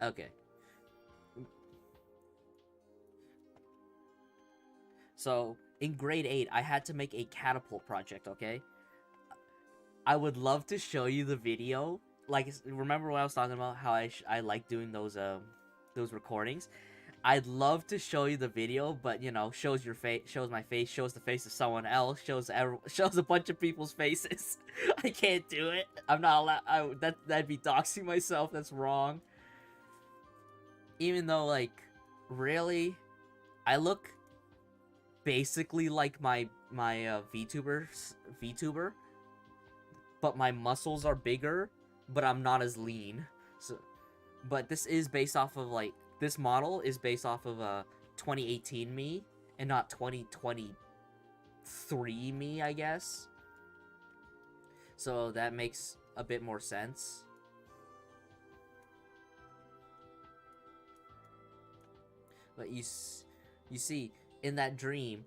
Okay. So in grade 8, I had to make a catapult project, okay? I would love to show you the video. Like, remember what I was talking about? How I like doing those recordings? I'd love to show you the video, but, you know, shows your face, shows my face, shows the face of someone else, shows a bunch of people's faces. I can't do it. I'm not allowed. That'd be doxing myself. That's wrong. Even though, like, really, I look basically like my VTuber, but my muscles are bigger, but I'm not as lean. So, but this is based off of like this model is based off of 2018 me and not 2023 me, I guess. So that makes a bit more sense. But you see, in that dream,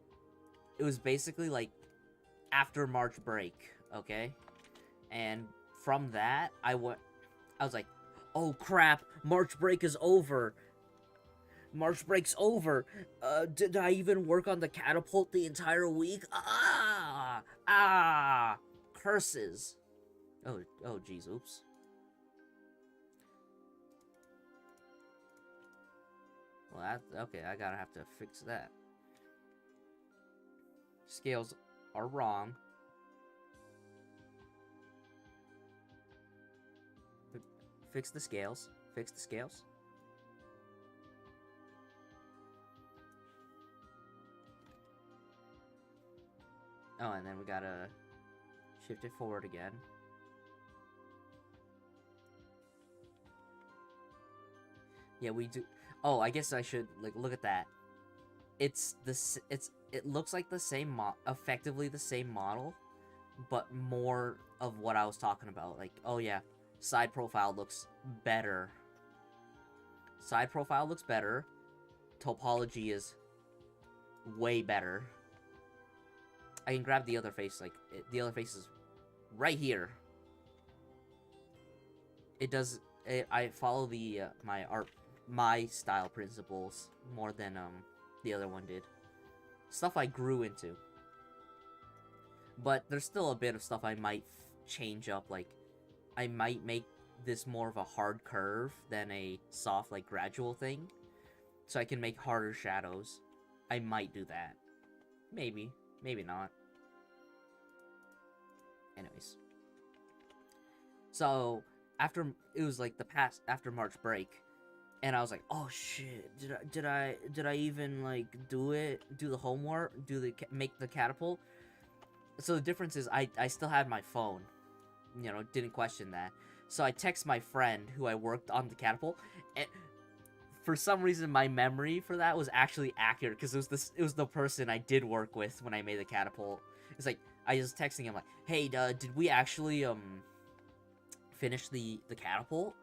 it was basically like after March break, okay? And from that, I was like, oh crap, March break is over. March break's over. Did I even work on the catapult the entire week? Curses. Oh, jeez, oops. Well, okay, I gotta have to fix that. Scales are wrong. Fix the scales. Fix the scales. Oh, and then we gotta shift it forward again. Yeah, we do. Oh, I guess I should like look at that. It looks like the same effectively the same model, but more of what I was talking about. Like, oh yeah, side profile looks better. Side profile looks better. Topology is way better. I can grab the other face, like, the other face is right here. It does, I follow the, my style principles more than, the other one did. Stuff I grew into. But there's still a bit of stuff I might change up, like, I might make this more of a hard curve than a soft, like, gradual thing. So I can make harder shadows. I might do that. Maybe. Maybe not. Anyways. So, after, it was like after March break, and I was like, oh shit, did I even, like, do the homework, make the catapult? So the difference is, I still had my phone, you know, didn't question that. So I text my friend who I worked on the catapult, and for some reason my memory for that was actually accurate, because it was the person I did work with when I made the catapult. It's like, I was texting him like, hey, did we actually, finish the catapult?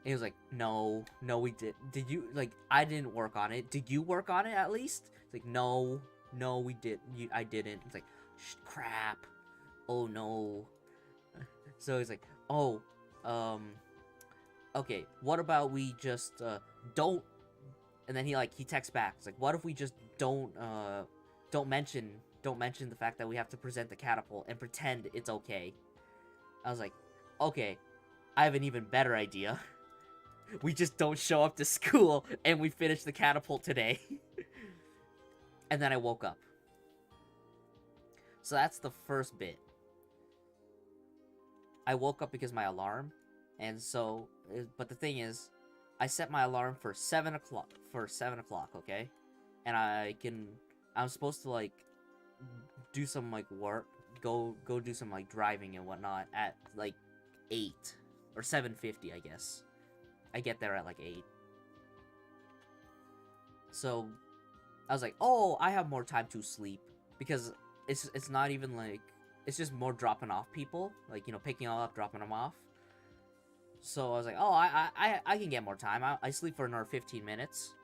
And he was like, no, we did. Did you, like, I didn't work on it. Did you work on it at least? It's like, no, we did. I didn't. It's like, crap. Oh, no. So he's like, oh, okay, what about we just, don't, and then he texts back. It's like, what if we just don't mention the fact that we have to present the catapult and pretend it's okay? I was like, okay, I have an even better idea. We just don't show up to school and we finish the catapult today. And then I woke up. So that's the first bit. I woke up because my alarm, and so, but the thing is, I set my alarm for 7 o'clock, okay? And I'm supposed to, like, do some, like, work, go do some, like, driving and whatnot at, like, 8, or 7:50, I guess. I get there at, like, 8. So, I was like, oh, I have more time to sleep, because it's not even, like, it's just more dropping off people, like, you know, picking them up, dropping them off. So I was like, oh, I can get more time. I sleep for another 15 minutes.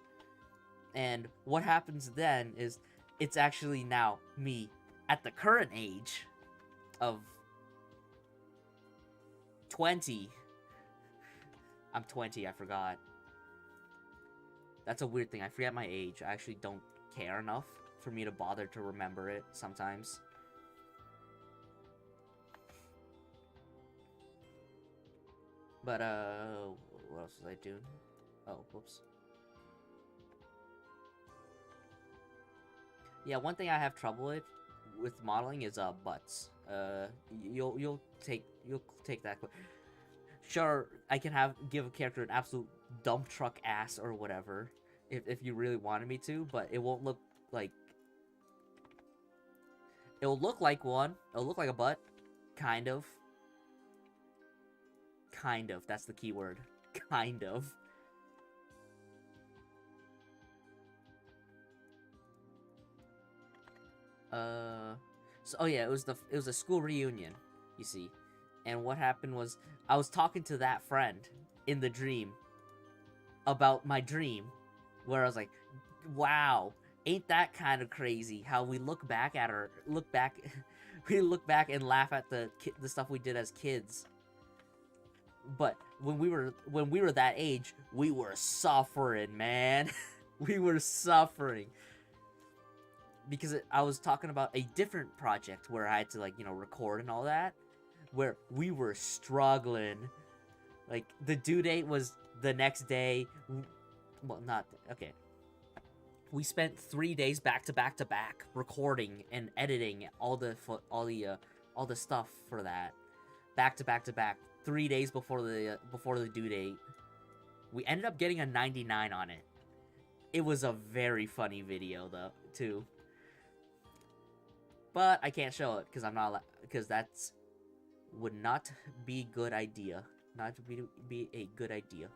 And what happens then is, it's actually now me at the current age of 20. I'm 20, I forgot. That's a weird thing. I forget my age. I actually don't care enough for me to bother to remember it sometimes. But, what else was I doing? Oh, whoops. Yeah, one thing I have trouble with modeling is, butts. You'll take that. Sure, I can give a character an absolute dump truck ass or whatever, if you really wanted me to, but it won't look like... It'll look like one. It'll look like a butt. Kind of. Kind of. That's the key word. Kind of. So, oh yeah, it was a school reunion, you see. And what happened was, I was talking to that friend in the dream about my dream, where I was like, wow, ain't that kind of crazy how we look back we look back and laugh at the stuff we did as kids. But when we were that age, we were suffering, man. We were suffering. Because I was talking about a different project where I had to, like, you know, record and all that, where we were struggling. Like, the due date was the next day. well, not okay. We spent 3 days back to back to back recording and editing all the stuff for that, back to back to back. 3 days before the due date. We ended up getting a 99 on it. It was a very funny video though, too. But I can't show it because I'm not, because that's would not be good idea. Not to be a good idea.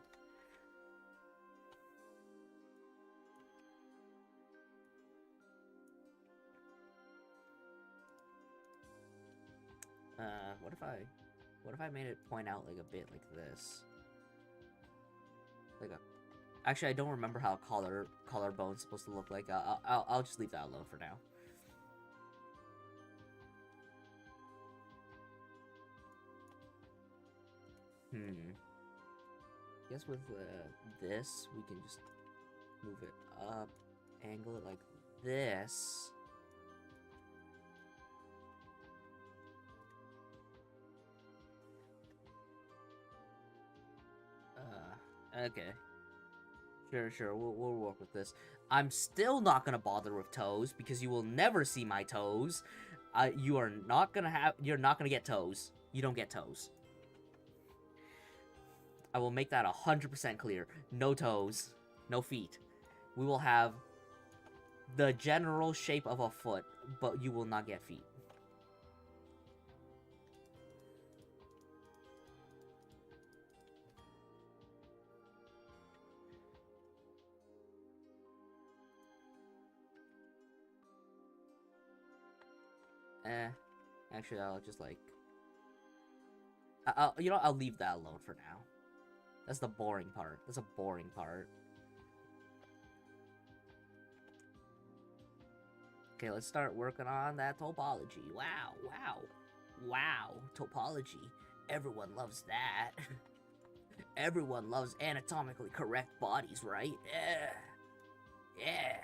What if I made it point out like a bit like this? Like a, actually I don't remember how collarbone's supposed to look like. I'll just leave that alone for now. Guess with this we can just move it up, angle it like this. Okay. Sure, we'll work with this. I'm still not gonna bother with toes, because you will never see my toes. You're not gonna get toes. You don't get toes. I will make that 100% clear. No toes. No feet. We will have the general shape of a foot, but you will not get feet. Actually, I'll just like... you know, I'll leave that alone for now. That's the boring part. That's a boring part. Okay, let's start working on that topology. Wow, topology. Everyone loves that. Everyone loves anatomically correct bodies, right? Yeah.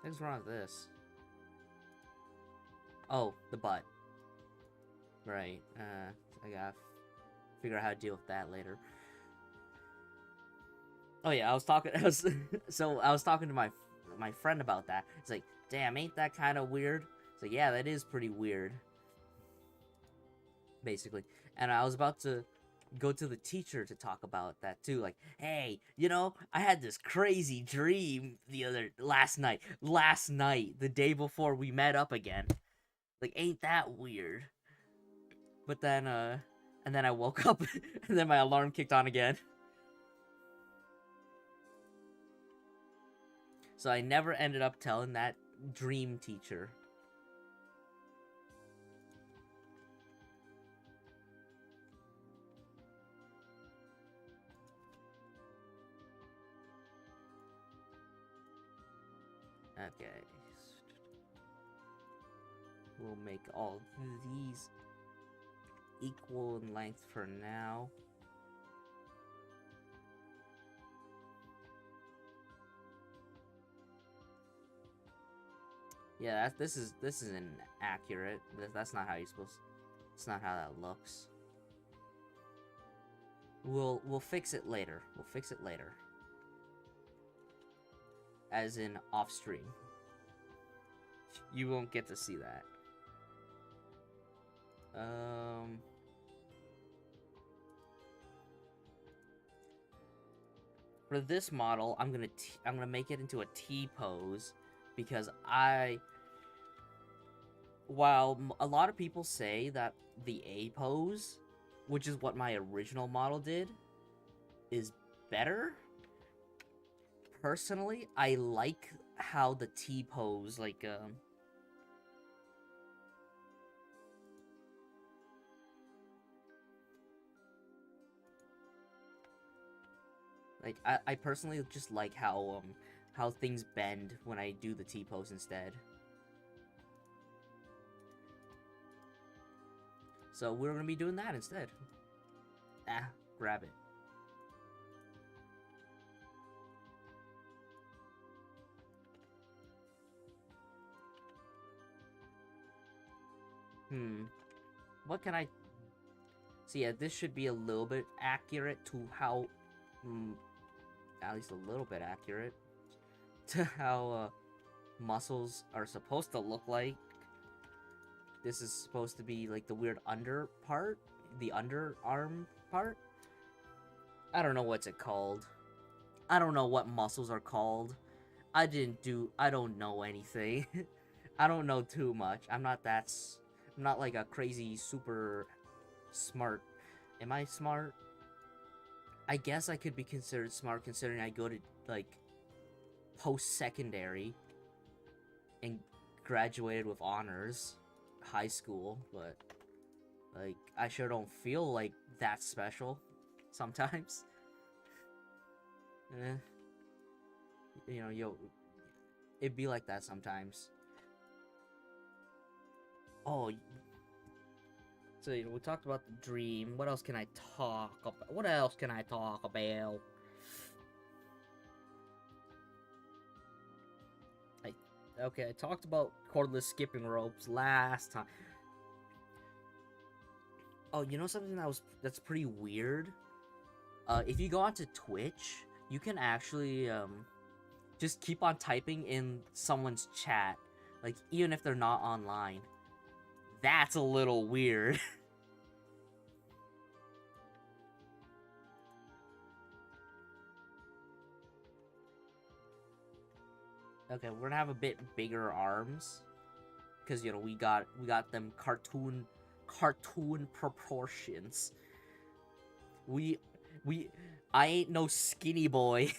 What's wrong with this? Oh, the butt. Right. I gotta figure out how to deal with that later. Oh yeah, I was talking to my friend about that. It's like, damn, ain't that kind of weird? It's like, yeah, that is pretty weird. Basically. And I was about to go to the teacher to talk about that too. Like, hey, you know, I had this crazy dream last night, the day before we met up again. Like, ain't that weird? But then, and then I woke up, and then my alarm kicked on again. So I never ended up telling that dream teacher. Okay. We'll make all these equal in length for now. Yeah, this isn't accurate. That's not how you're supposed. It's not how that looks. We'll fix it later. We'll fix it later. As in off stream. You won't get to see that. For this model, I'm gonna make it into a T pose, because while a lot of people say that the A pose, which is what my original model did, is better, personally, I like how the T pose, like, I personally just like how things bend when I do the T pose instead. So we're gonna be doing that instead. Grab it. What can I... So yeah, this should be a little bit accurate to how... at least a little bit accurate to how muscles are supposed to look like. This is supposed to be like the weird under part, the underarm part. I don't know what's it called. I don't know what muscles are called. I don't know anything. I don't know too much. I'm not like a crazy super smart. Am I smart? I guess I could be considered smart considering I go to like post-secondary and graduated with honors high school, but like I sure don't feel like that special sometimes. You know, it'd be like that sometimes. Oh, so you know, we talked about the dream. What else can I talk about? What else can I talk about? Okay, I talked about cordless skipping ropes last time. Oh, you know something that's pretty weird? If you go onto Twitch, you can actually just keep on typing in someone's chat, like even if they're not online. That's a little weird. Okay, we're gonna have a bit bigger arms, because you know we got them cartoon proportions. I ain't no skinny boy.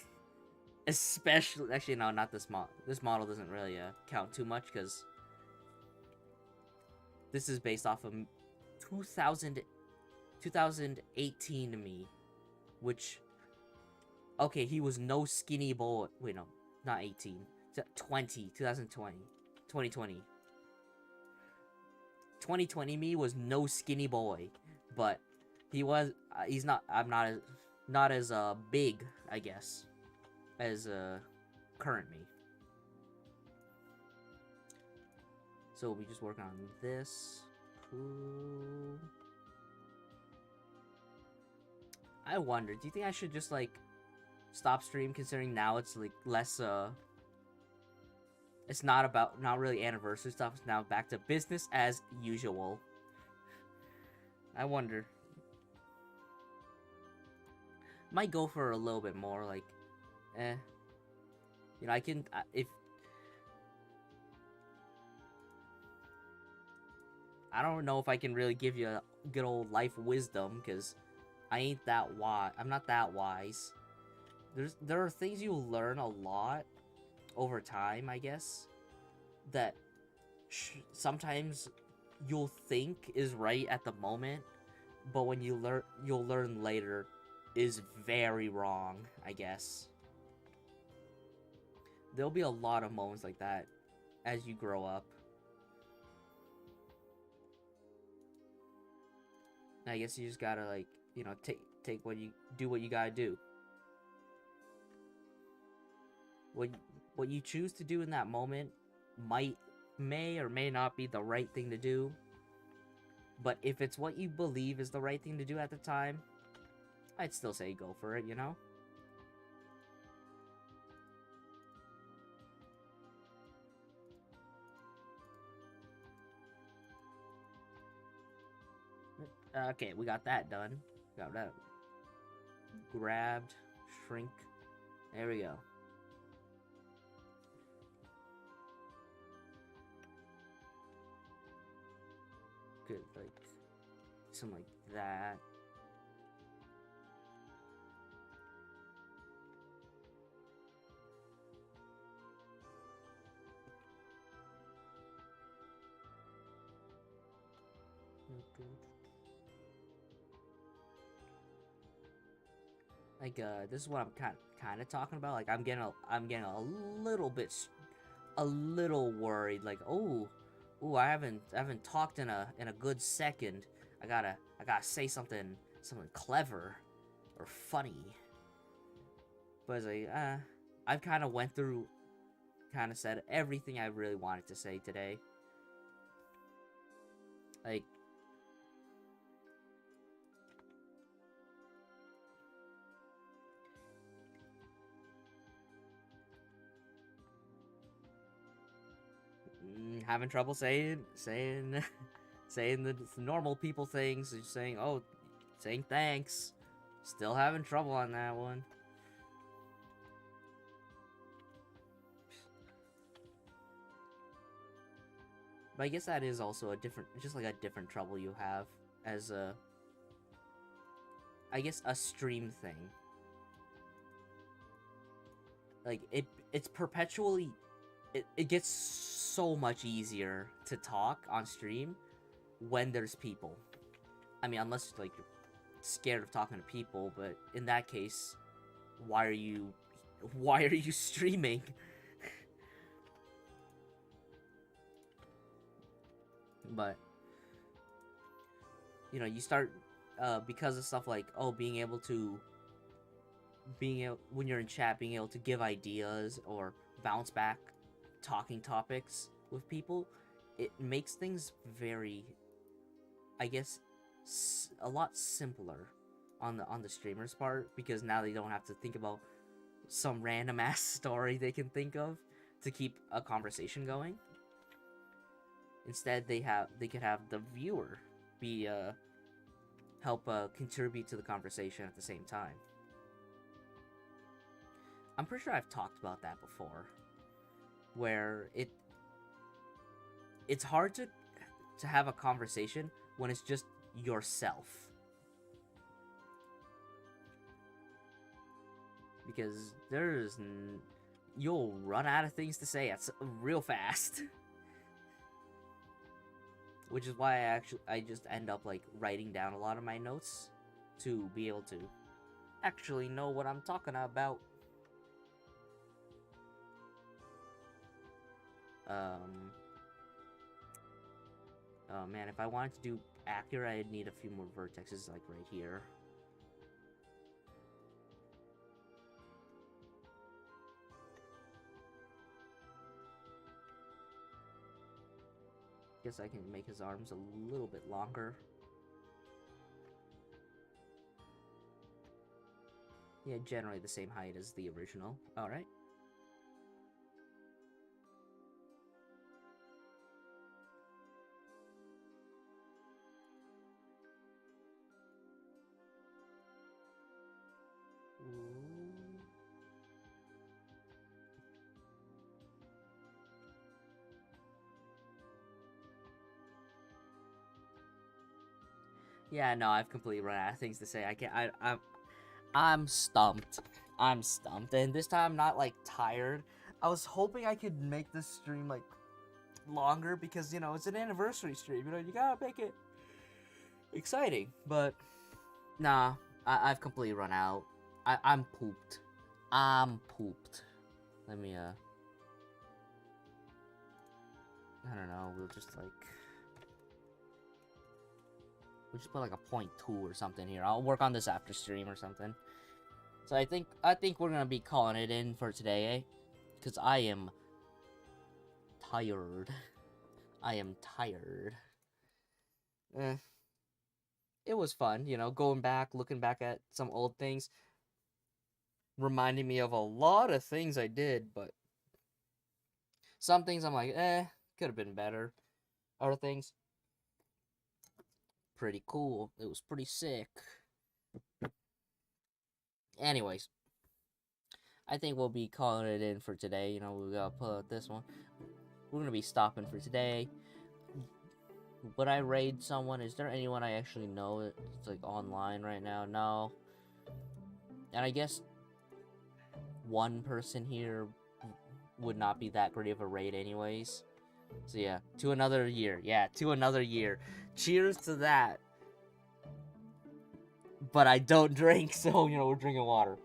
Especially, actually no, not this model. This model doesn't really count too much because this is based off of 2018 to me, which, okay, he was no skinny boy. Wait, no, not 18. 2020. 2020. 2020 me was no skinny boy, but he's not, I'm not as big, I guess, as current me. So we just work on this. Cool. I wonder, do you think I should just like stop stream considering now it's like less it's not really anniversary stuff, it's now back to business as usual. I wonder. Might go for a little bit more, like, you know, I can, if... I don't know if I can really give you a good old life wisdom, because I ain't that wise. I'm not that wise. There are things you'll learn a lot over time, I guess, that sometimes you'll think is right at the moment, but when you'll learn later is very wrong, I guess. There'll be a lot of moments like that as you grow up. I guess you just gotta, like, you know, take what you gotta do. What you choose to do in that moment may or may not be the right thing to do. But if it's what you believe is the right thing to do at the time, I'd still say go for it, you know? Okay, we got that done. Got that grabbed, shrink. There we go. Good, like something like that. Like, this is what I'm kind of talking about. Like, I'm getting a little worried. Like, oh, I haven't talked in a good second. I gotta say something clever or funny. But it's like, I've kind of said everything I really wanted to say today. Like, having trouble saying saying the normal people things, just saying, oh, saying thanks. Still having trouble on that one. But I guess that is also a different, just like a different trouble you have as a, I guess, a stream thing. Like, it's perpetually, it gets so much easier to talk on stream when there's people. I mean, unless, like, you're scared of talking to people, but in that case, why are you streaming? But, you know, you start, because of stuff like, oh, when you're in chat, being able to give ideas or bounce back talking topics with people, it makes things very, I guess, a lot simpler on the streamer's part, because now they don't have to think about some random ass story they can think of to keep a conversation going. Instead, they could have the viewer be help contribute to the conversation at the same time. I'm pretty sure I've talked about that before, where it's hard to have a conversation when it's just yourself, because you'll run out of things to say real fast. Which is why I just end up like writing down a lot of my notes to be able to actually know what I'm talking about. Oh man, if I wanted to do accurate, I'd need a few more vertexes like right here. Guess I can make his arms a little bit longer. Yeah, generally the same height as the original. Alright. Yeah, no, I've completely run out of things to say. I'm stumped. I'm stumped. And this time I'm not like tired. I was hoping I could make this stream like longer because, you know, it's an anniversary stream. You know, you gotta make it exciting. But nah, I've completely run out. I'm pooped. I'm pooped. Let me I don't know, we'll just put like a 0.2 or something here. I'll work on this after stream or something. So I think we're gonna be calling it in for today, eh? Because I am tired. I am tired. It was fun, you know, going back, looking back at some old things. Reminding me of a lot of things I did, but some things I'm like, could have been better. Other things, pretty cool. It was pretty sick. Anyways, I think we'll be calling it in for today. You know, we gotta pull out this one. We're gonna be stopping for today. Would I raid someone? Is there anyone I actually know that's like online right now? No. And I guess one person here would not be that great of a raid anyways. So yeah, to another year. Yeah, to another year. Cheers to that. But I don't drink, so, you know, we're drinking water.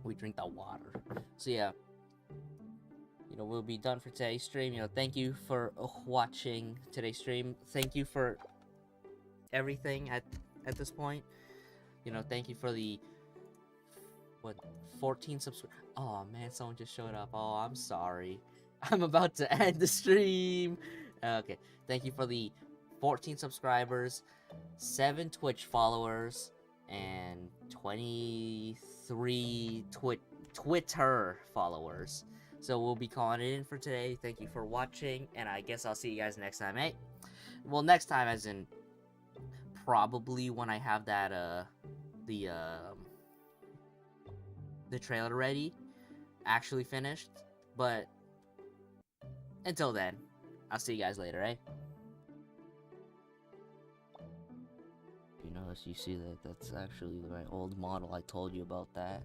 We drink the water. So yeah, you know, we'll be done for today's stream. You know, thank you for watching today's stream. Thank you for everything at this point. You know, thank you for the 14 subscribers. Oh man, someone just showed up. Oh, I'm sorry. I'm about to end the stream. Okay, thank you for the 14 subscribers, 7 Twitch followers, and 23 Twitter followers. So we'll be calling it in for today. Thank you for watching, and I guess I'll see you guys next time, eh? Well, next time as in probably when I have that the trailer ready, actually finished. But until then, I'll see you guys later, eh? You notice, you see that that's actually my old model. I told you about that.